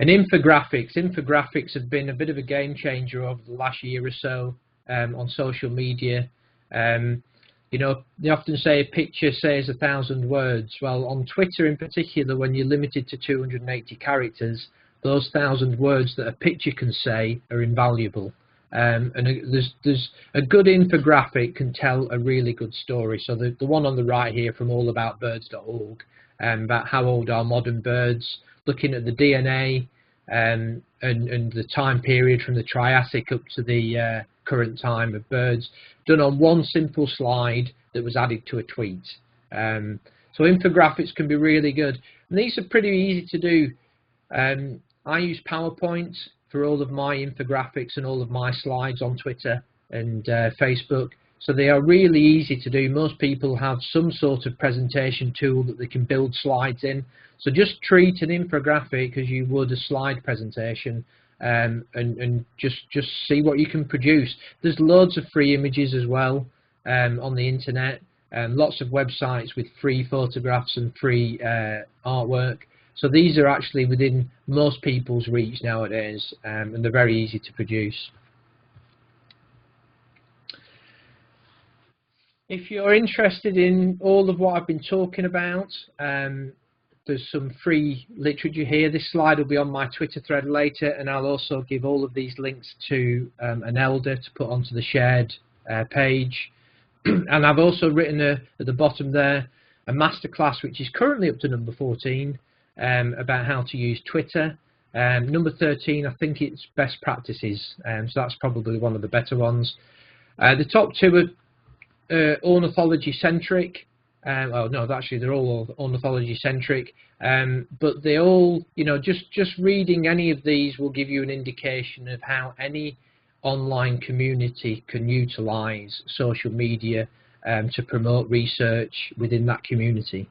infographics have been a bit of a game changer over the last year or so on social media. You know, they often say a picture says 1,000 words. Well, on Twitter in particular, when you're limited to 280 characters, those 1,000 words that a picture can say are invaluable. And there's a good infographic can tell a really good story. So the one on the right here from allaboutbirds.org, about how old are modern birds, looking at the DNA and the time period from the Triassic up to the current time of birds, done on one simple slide that was added to a tweet. So infographics can be really good, and these are pretty easy to do. I use PowerPoint for all of my infographics and all of my slides on Twitter and Facebook, so they are really easy to do. Most people have some sort of presentation tool that they can build slides in, so just treat an infographic as you would a slide presentation, and just see what you can produce. There's loads of free images as well on the internet, lots of websites with free photographs and free artwork. So these are actually within most people's reach nowadays, and they're very easy to produce. If you're interested in all of what I've been talking about, there's some free literature here. This slide will be on my Twitter thread later, and I'll also give all of these links to an elder to put onto the shared page. And I've also written at the bottom there a masterclass which is currently up to number 14 about how to use Twitter. Number 13, I think it's best practices, so that's probably one of the better ones. The top two are ornithology centric. Oh no, actually they're all ornithology centric, but they all, you know, just reading any of these will give you an indication of how any online community can utilize social media to promote research within that community.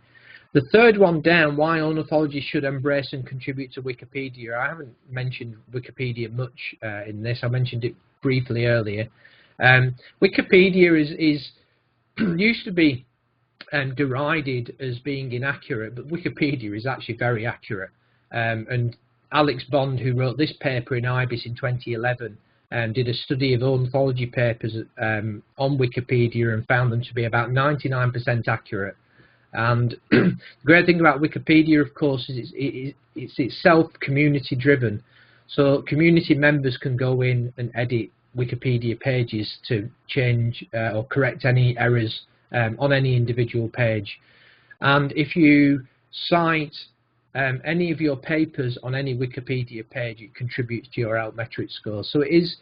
The third one down, why ornithology should embrace and contribute to Wikipedia. I haven't mentioned Wikipedia much in this. I mentioned it briefly earlier. Wikipedia is used to be derided as being inaccurate, but Wikipedia is actually very accurate. And Alex Bond, who wrote this paper in IBIS in 2011, did a study of ornithology papers on Wikipedia and found them to be about 99% accurate. And the great thing about Wikipedia, of course, is it's itself community driven. So community members can go in and edit Wikipedia pages to change or correct any errors on any individual page. And if you cite any of your papers on any Wikipedia page, it contributes to your Altmetric score. So it's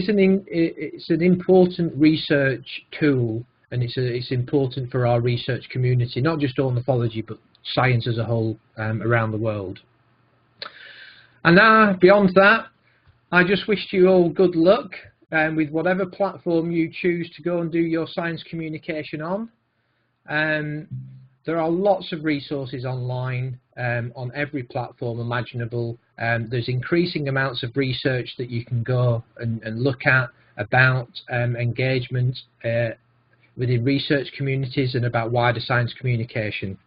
an important research tool, and it's important for our research community, not just ornithology, but science as a whole around the world. And now, beyond that, I just wish you all good luck with whatever platform you choose to go and do your science communication on. There are lots of resources online on every platform imaginable. There's increasing amounts of research that you can go and look at about engagement within research communities and about wider science communication.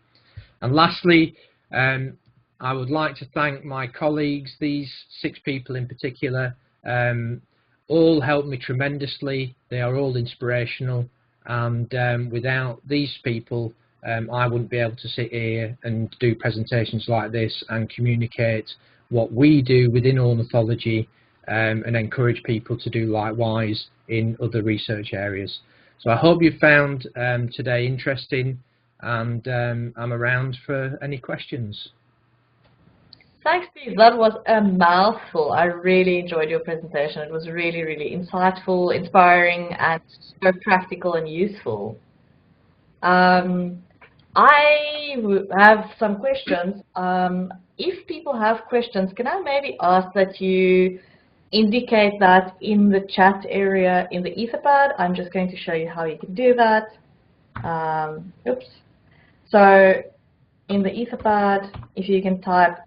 And lastly, I would like to thank my colleagues, these 6 people in particular. All helped me tremendously. They are all inspirational, and without these people I wouldn't be able to sit here and do presentations like this and communicate what we do within ornithology and encourage people to do likewise in other research areas. So I hope you found today interesting, and I'm around for any questions. Thanks, Steve. That was a mouthful. I really enjoyed your presentation. It was really, really insightful, inspiring, and so practical and useful. I have some questions. If people have questions, can I maybe ask that you indicate that in the chat area in the Etherpad? I'm just going to show you how you can do that. Oops. So in the Etherpad, if you can type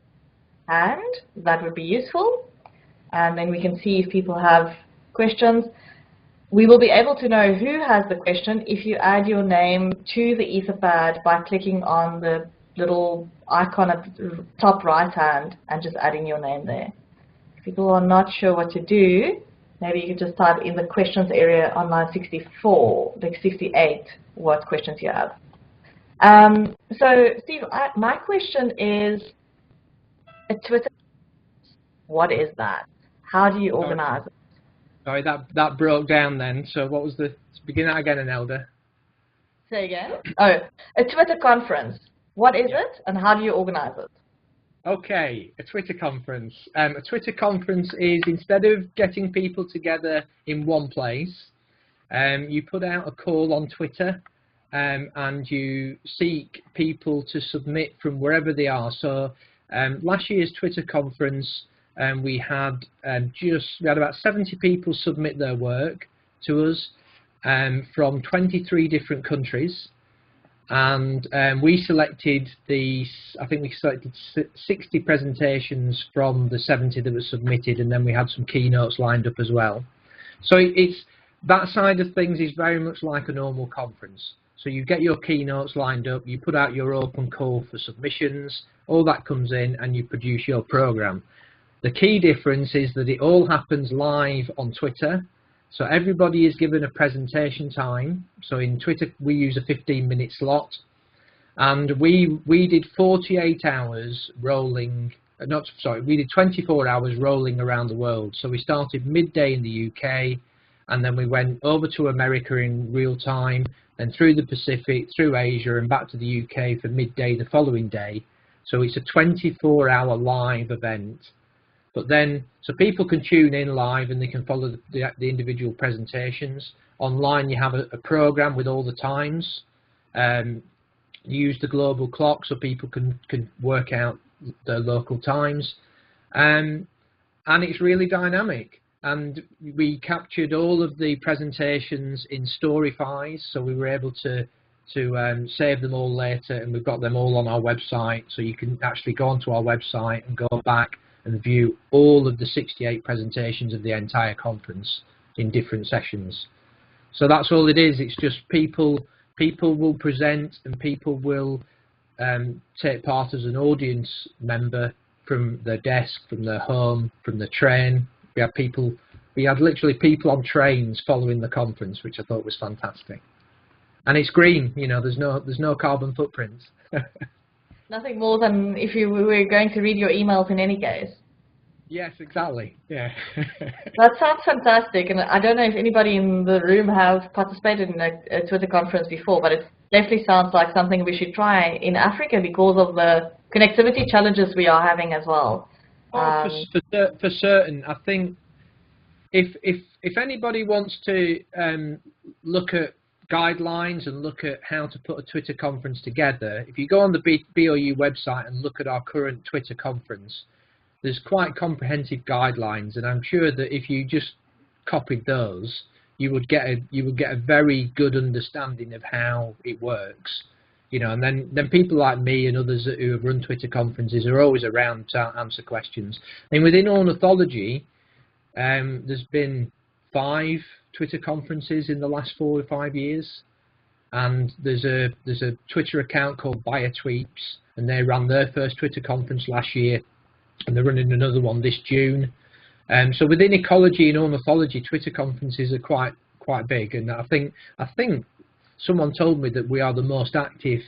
hand, that would be useful, and then we can see if people have questions. We will be able to know who has the question if you add your name to the Etherpad by clicking on the little icon at the top right hand and just adding your name there. If people are not sure what to do, maybe you can just type in the questions area on line 64, like 68, what questions you have. So Steve, my question is, a Twitter, what is that? How do you organize it? Sorry, that broke down then. So what was the, begin that again, an elder? Say again? Oh, a Twitter conference. What is it and how do you organize it? Okay, a Twitter conference. A Twitter conference is, instead of getting people together in one place, you put out a call on Twitter and you seek people to submit from wherever they are. So last year's Twitter conference, we had about 70 people submit their work to us from 23 different countries, and we selected I think we selected 60 presentations from the 70 that were submitted, and then we had some keynotes lined up as well. So it's that side of things is very much like a normal conference. So you get your keynotes lined up, you put out your open call for submissions, all that comes in, and you produce your program. The key difference is that it all happens live on Twitter, So everybody is given a presentation time. So in Twitter, we use a 15-minute slot. And we did 48 hours rolling, we did 24 hours rolling around the world. So we started midday in the UK, and then we went over to America in real time, then through the Pacific, through Asia, and back to the UK for midday the following day. So it's a 24-hour live event. But then, so people can tune in live and they can follow the individual presentations. Online, you have a program with all the times. You use the global clock so people can work out their local times. And it's really dynamic. And we captured all of the presentations in story files, so we were able to save them all later, and we've got them all on our website, so you can actually go onto our website and go back and view all of the 68 presentations of the entire conference in different sessions. So that's all it is. It's just people will present, and people will take part as an audience member from their desk, from their home, from the train. We had literally people on trains following the conference, which I thought was fantastic. And it's green, you know, there's no carbon footprint. Nothing more than if you were going to read your emails in any case. Yes, exactly. Yeah. That sounds fantastic, and I don't know if anybody in the room have participated in a Twitter conference before, but it definitely sounds like something we should try in Africa because of the connectivity challenges we are having as well. For certain, I think if anybody wants to look at guidelines and look at how to put a Twitter conference together, if you go on the BOU website and look at our current Twitter conference, there's quite comprehensive guidelines, and I'm sure that if you just copied those, you would get a very good understanding of how it works, you know. And then people like me and others who have run Twitter conferences are always around to answer questions. And within ornithology, there's been 5 Twitter conferences in the last 4 or 5 years, and there's a Twitter account called BioTweets, and they ran their first Twitter conference last year, and they're running another one this June. So within ecology and ornithology, Twitter conferences are quite big, and I think someone told me that we are the most active.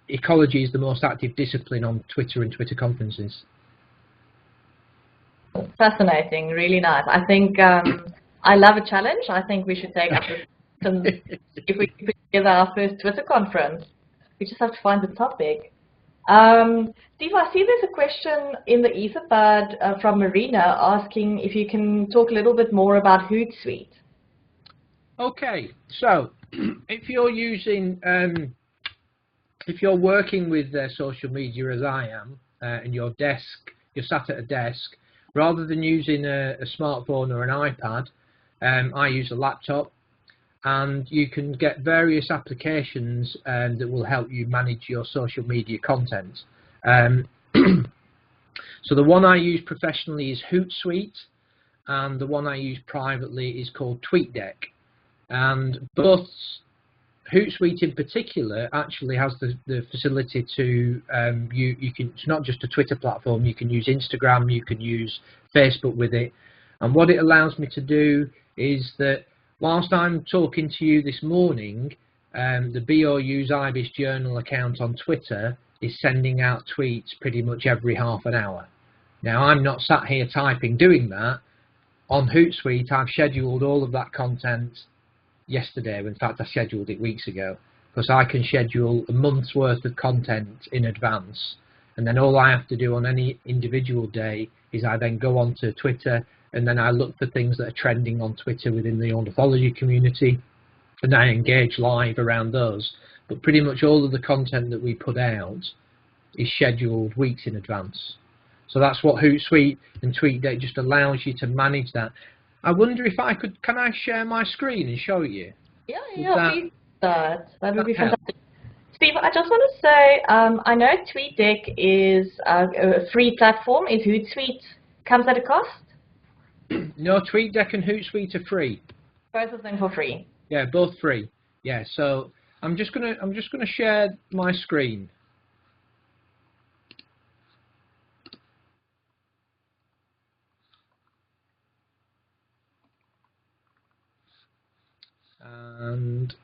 Ecology is the most active discipline on Twitter and Twitter conferences. Fascinating, really nice. I think I love a challenge. I think we should take up if we put together our first Twitter conference. We just have to find the topic. Steve, I see there's a question in the Etherpad from Marina asking if you can talk a little bit more about Hootsuite. Okay, so if you're using, if you're working with social media as I am, and you're sat at a desk, rather than using a smartphone or an iPad, I use a laptop, and you can get various applications that will help you manage your social media content. So the one I use professionally is Hootsuite, and the one I use privately is called TweetDeck. And both Hootsuite in particular actually has the facility to you can, it's not just a Twitter platform, you can use Instagram, you can use Facebook with it. And what it allows me to do is that whilst I'm talking to you this morning, the BOU's IBIS Journal account on Twitter is sending out tweets pretty much every half an hour. Now, I'm not sat here typing doing that. On Hootsuite, I've scheduled all of that content yesterday. In fact, I scheduled it weeks ago, because I can schedule a month's worth of content in advance. And then all I have to do on any individual day is I then go onto Twitter, and then I look for things that are trending on Twitter within the ornithology community, and I engage live around those. But pretty much all of the content that we put out is scheduled weeks in advance. So that's what Hootsuite and TweetDeck just allows you to manage that. I wonder if I could, can I share my screen and show you? Yeah, please. That would be fantastic. Steve, I just want to say, I know TweetDeck is a free platform. Is Hootsuite comes at a cost? No, TweetDeck and Hootsuite are free. Both of them for free. Yeah, both free. Yeah, so I'm just gonna share my screen. And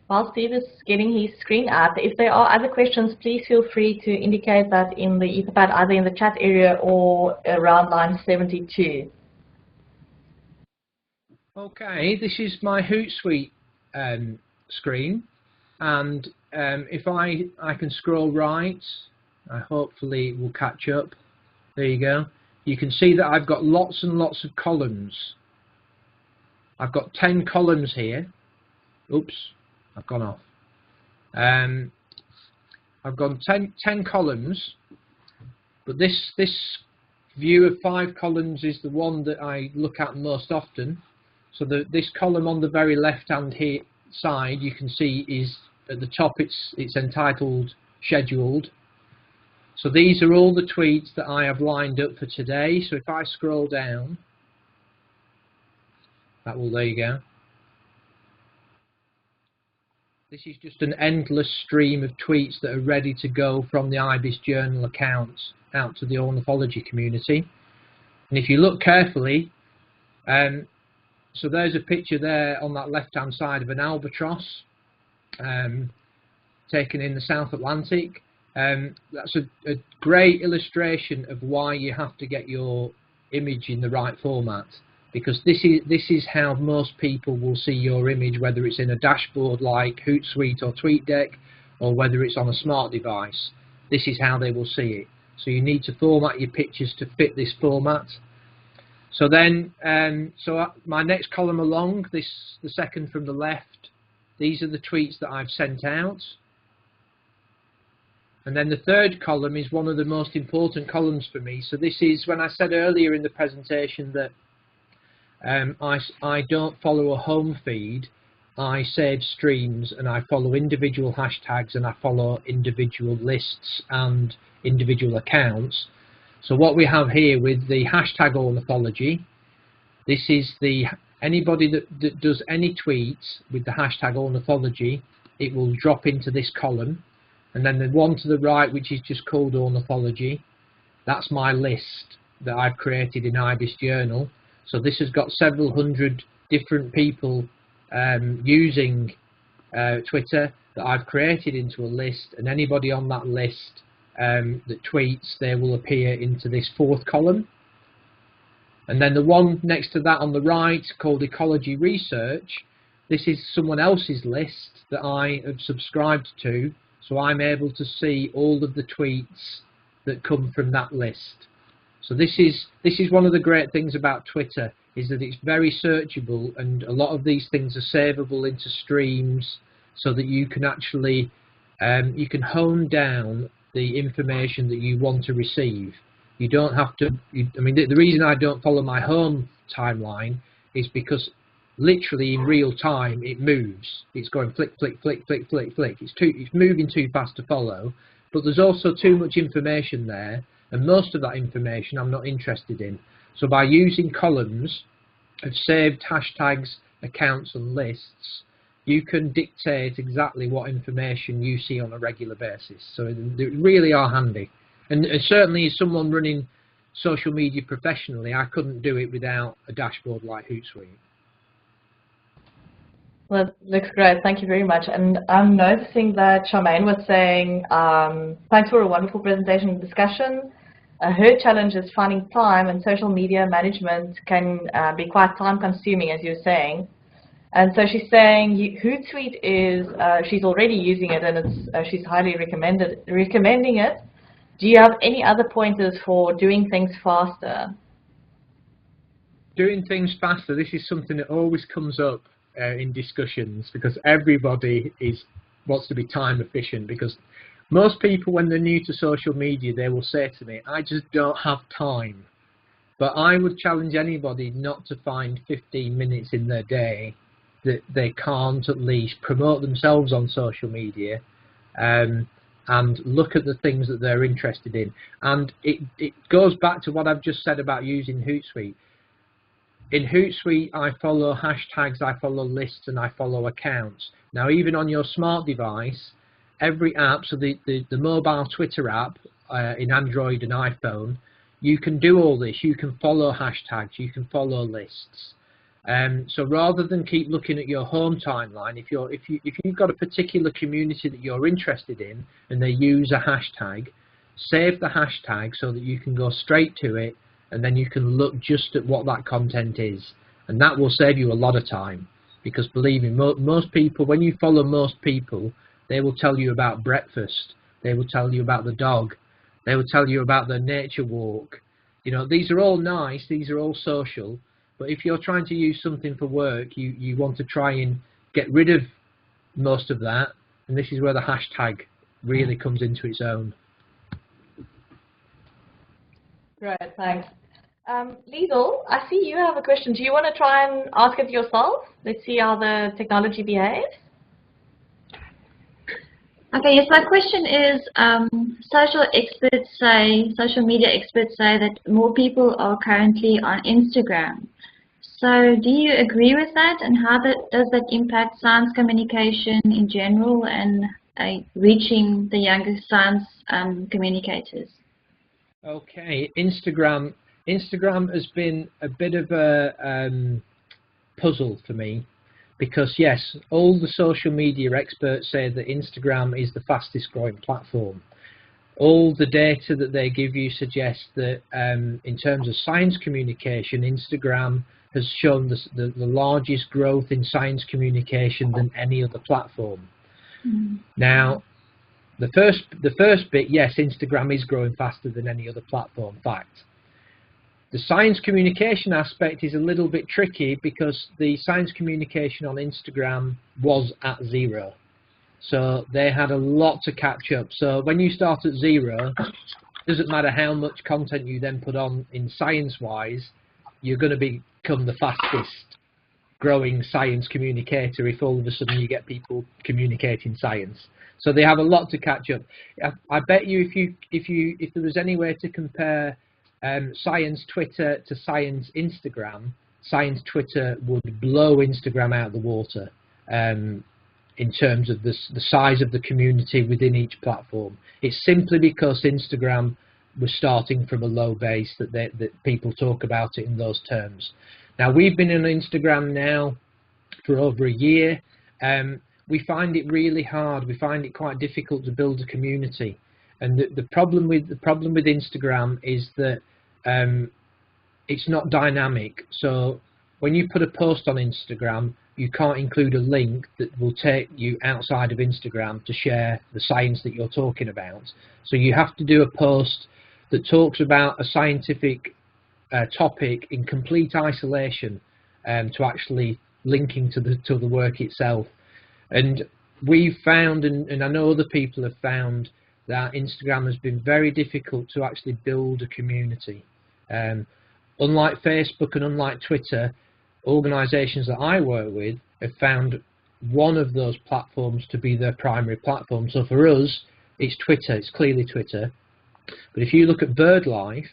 while Steve is getting his screen up, if there are other questions, please feel free to indicate that in the Etherpad, either in the chat area or around line 72. okay, this is my Hootsuite screen, and if I can scroll right, hopefully it will catch up. There you go. You can see that I've got lots and lots of columns. I've got 10 columns here. Oops, I've gone off. I've got 10 columns, but this view of 5 columns is the one that I look at most often. So this column on the very left-hand side, you can see, is at the top. It's entitled Scheduled. So these are all the tweets that I have lined up for today. So if I scroll down, there you go. This is just an endless stream of tweets that are ready to go from the IBIS journal accounts out to the ornithology community. And if you look carefully, so there's a picture there on that left-hand side of an albatross taken in the South Atlantic. That's a great illustration of why you have to get your image in the right format, because this is how most people will see your image, whether it's in a dashboard like Hootsuite or TweetDeck, or whether it's on a smart device. This is how they will see it. So you need to format your pictures to fit this format. So then, my next column along, the second from the left, these are the tweets that I've sent out. And then the third column is one of the most important columns for me. So this is when I said earlier in the presentation that I don't follow a home feed. I save streams and I follow individual hashtags and I follow individual lists and individual accounts. So what we have here with the hashtag ornithology, this is anybody that does any tweets with the hashtag ornithology, it will drop into this column. And then the one to the right, which is just called ornithology, that's my list that I've created in IBIS Journal. So this has got several hundred different people using Twitter that I've created into a list, and anybody on that list that tweets, they will appear into this fourth column. And then the one next to that on the right, called Ecology Research, this is someone else's list that I have subscribed to, so I'm able to see all of the tweets that come from that list. So this is one of the great things about Twitter, is that it's very searchable, and a lot of these things are savable into streams, so that you can actually you can hone down the information that you want to receive. You don't have to. I mean, the reason I don't follow my home timeline is because literally in real time it moves. It's going flick, flick, flick, flick, flick, flick. It's moving too fast to follow. But there's also too much information there, and most of that information I'm not interested in. So by using columns of saved hashtags, accounts and lists, you can dictate exactly what information you see on a regular basis. So they really are handy. And certainly as someone running social media professionally, I couldn't do it without a dashboard like Hootsuite. Well, that looks great. Thank you very much. And I'm noticing that Charmaine was saying, thanks for a wonderful presentation and discussion. Her challenge is finding time, and social media management can be quite time consuming, as you were saying. And so she's saying Hootsuite is, she's already using it, and it's, she's highly recommending it. Do you have any other pointers for doing things faster? Doing things faster, this is something that always comes up in discussions, because everybody wants to be time efficient, because most people, when they're new to social media, they will say to me, I just don't have time. But I would challenge anybody not to find 15 minutes in their day that they can't at least promote themselves on social media and look at the things that they're interested in. And it goes back to what I've just said about using Hootsuite. In Hootsuite, I follow hashtags, I follow lists, and I follow accounts. Now, even on your smart device, every app, so the mobile Twitter app in Android and iPhone, you can do all this. You can follow hashtags, you can follow lists. So rather than keep looking at your home timeline, if you've got a particular community that you're interested in and they use a hashtag, save the hashtag so that you can go straight to it, and then you can look just at what that content is, and that will save you a lot of time. Because believe me, most people, when you follow most people, they will tell you about breakfast, they will tell you about the dog, they will tell you about their nature walk. You know, these are all nice, these are all social, but if you're trying to use something for work, you want to try and get rid of most of that, and this is where the hashtag really comes into its own. Great, thanks. Liesl, I see you have a question. Do you want to try and ask it yourself? Let's see how the technology behaves. Okay, yes, my question is, social media experts say that more people are currently on Instagram. So do you agree with that, and how does that impact science communication in general and reaching the younger science communicators? Okay, Instagram has been a bit of a puzzle for me, because yes, all the social media experts say that Instagram is the fastest growing platform. All the data that they give you suggests that in terms of science communication, Instagram has shown the largest growth in science communication than any other platform. Now, the first bit, yes, Instagram is growing faster than any other platform, fact. The science communication aspect is a little bit tricky, because the science communication on Instagram was at 0. So they had a lot to catch up. So when you start at 0, it doesn't matter how much content you then put on in science-wise, you're going to become the fastest growing science communicator if all of a sudden you get people communicating science. So they have a lot to catch up. I bet you if there was any way to compare science Twitter to science Instagram, science Twitter would blow Instagram out of the water in terms of the size of the community within each platform. It's simply because Instagram was starting from a low base that people talk about it in those terms. Now, we've been on Instagram now for over a year. We find it really hard. We find it quite difficult to build a community. And the problem with Instagram is that it's not dynamic. So when you put a post on Instagram, you can't include a link that will take you outside of Instagram to share the science that you're talking about. So you have to do a post that talks about a scientific topic in complete isolation to actually linking to the work itself. And we've found, and I know other people have found, that Instagram has been very difficult to actually build a community. Unlike Facebook and unlike Twitter, organisations that I work with have found one of those platforms to be their primary platform. So for us, it's Twitter, it's clearly Twitter. But if you look at BirdLife,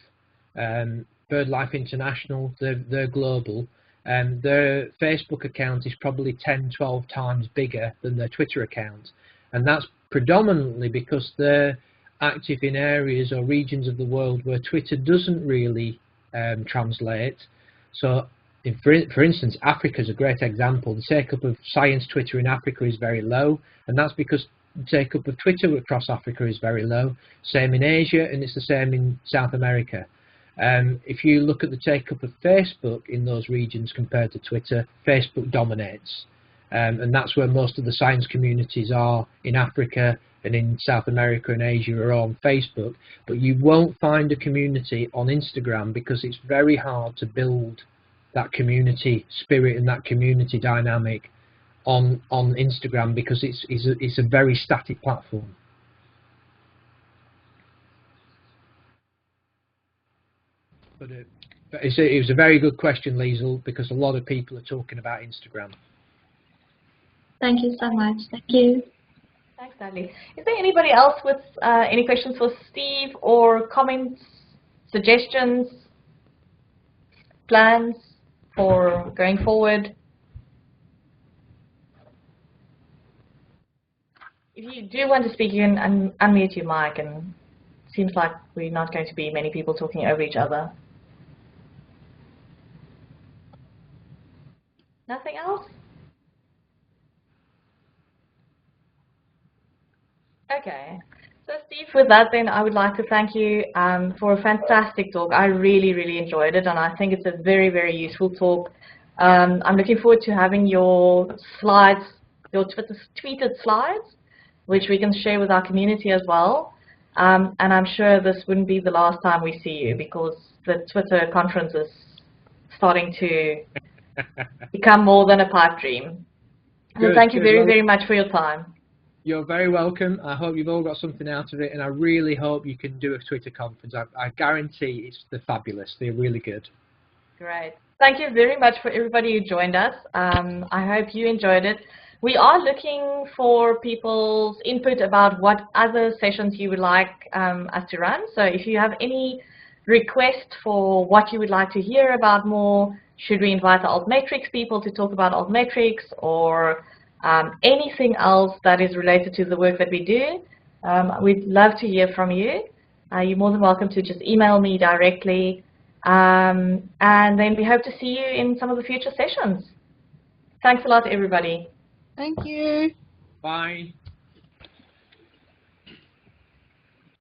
BirdLife International, they're global, and their Facebook account is probably 10-12 times bigger than their Twitter account. And that's predominantly because they're active in areas or regions of the world where Twitter doesn't really translate. So, for instance, Africa is a great example. The take-up of science Twitter in Africa is very low, and that's because the take-up of Twitter across Africa is very low. Same in Asia, and it's the same in South America. If you look at the take-up of Facebook in those regions compared to Twitter, Facebook dominates. And that's where most of the science communities are in Africa, and in South America and Asia are on Facebook. But you won't find a community on Instagram, because it's very hard to build that community spirit and that community dynamic on Instagram, because it's a very static platform. But it was a very good question, Liesl, because a lot of people are talking about Instagram. Thank you so much. Thank you. Thanks, Natalie. Is there anybody else with any questions for Steve, or comments, suggestions, plans for going forward? If you do want to speak, you can unmute your mic, and it seems like we're not going to be many people talking over each other. Nothing else? Okay. So Steve, with that then, I would like to thank you for a fantastic talk. I really, really enjoyed it, and I think it's a very, very useful talk. I'm looking forward to having your slides, your tweeted slides, which we can share with our community as well. And I'm sure this wouldn't be the last time we see you, because the Twitter conference is starting to become more than a pipe dream. So thank you very, very much for your time. You're very welcome. I hope you've all got something out of it, and I really hope you can do a Twitter conference. I guarantee they're fabulous. They're really good. Great. Thank you very much for everybody who joined us. I hope you enjoyed it. We are looking for people's input about what other sessions you would like us to run. So if you have any request for what you would like to hear about more, should we invite the altmetrics people to talk about altmetrics, or anything else that is related to the work that we do, we'd love to hear from you. You're more than welcome to just email me directly. And then we hope to see you in some of the future sessions. Thanks a lot, everybody. Thank you. Bye.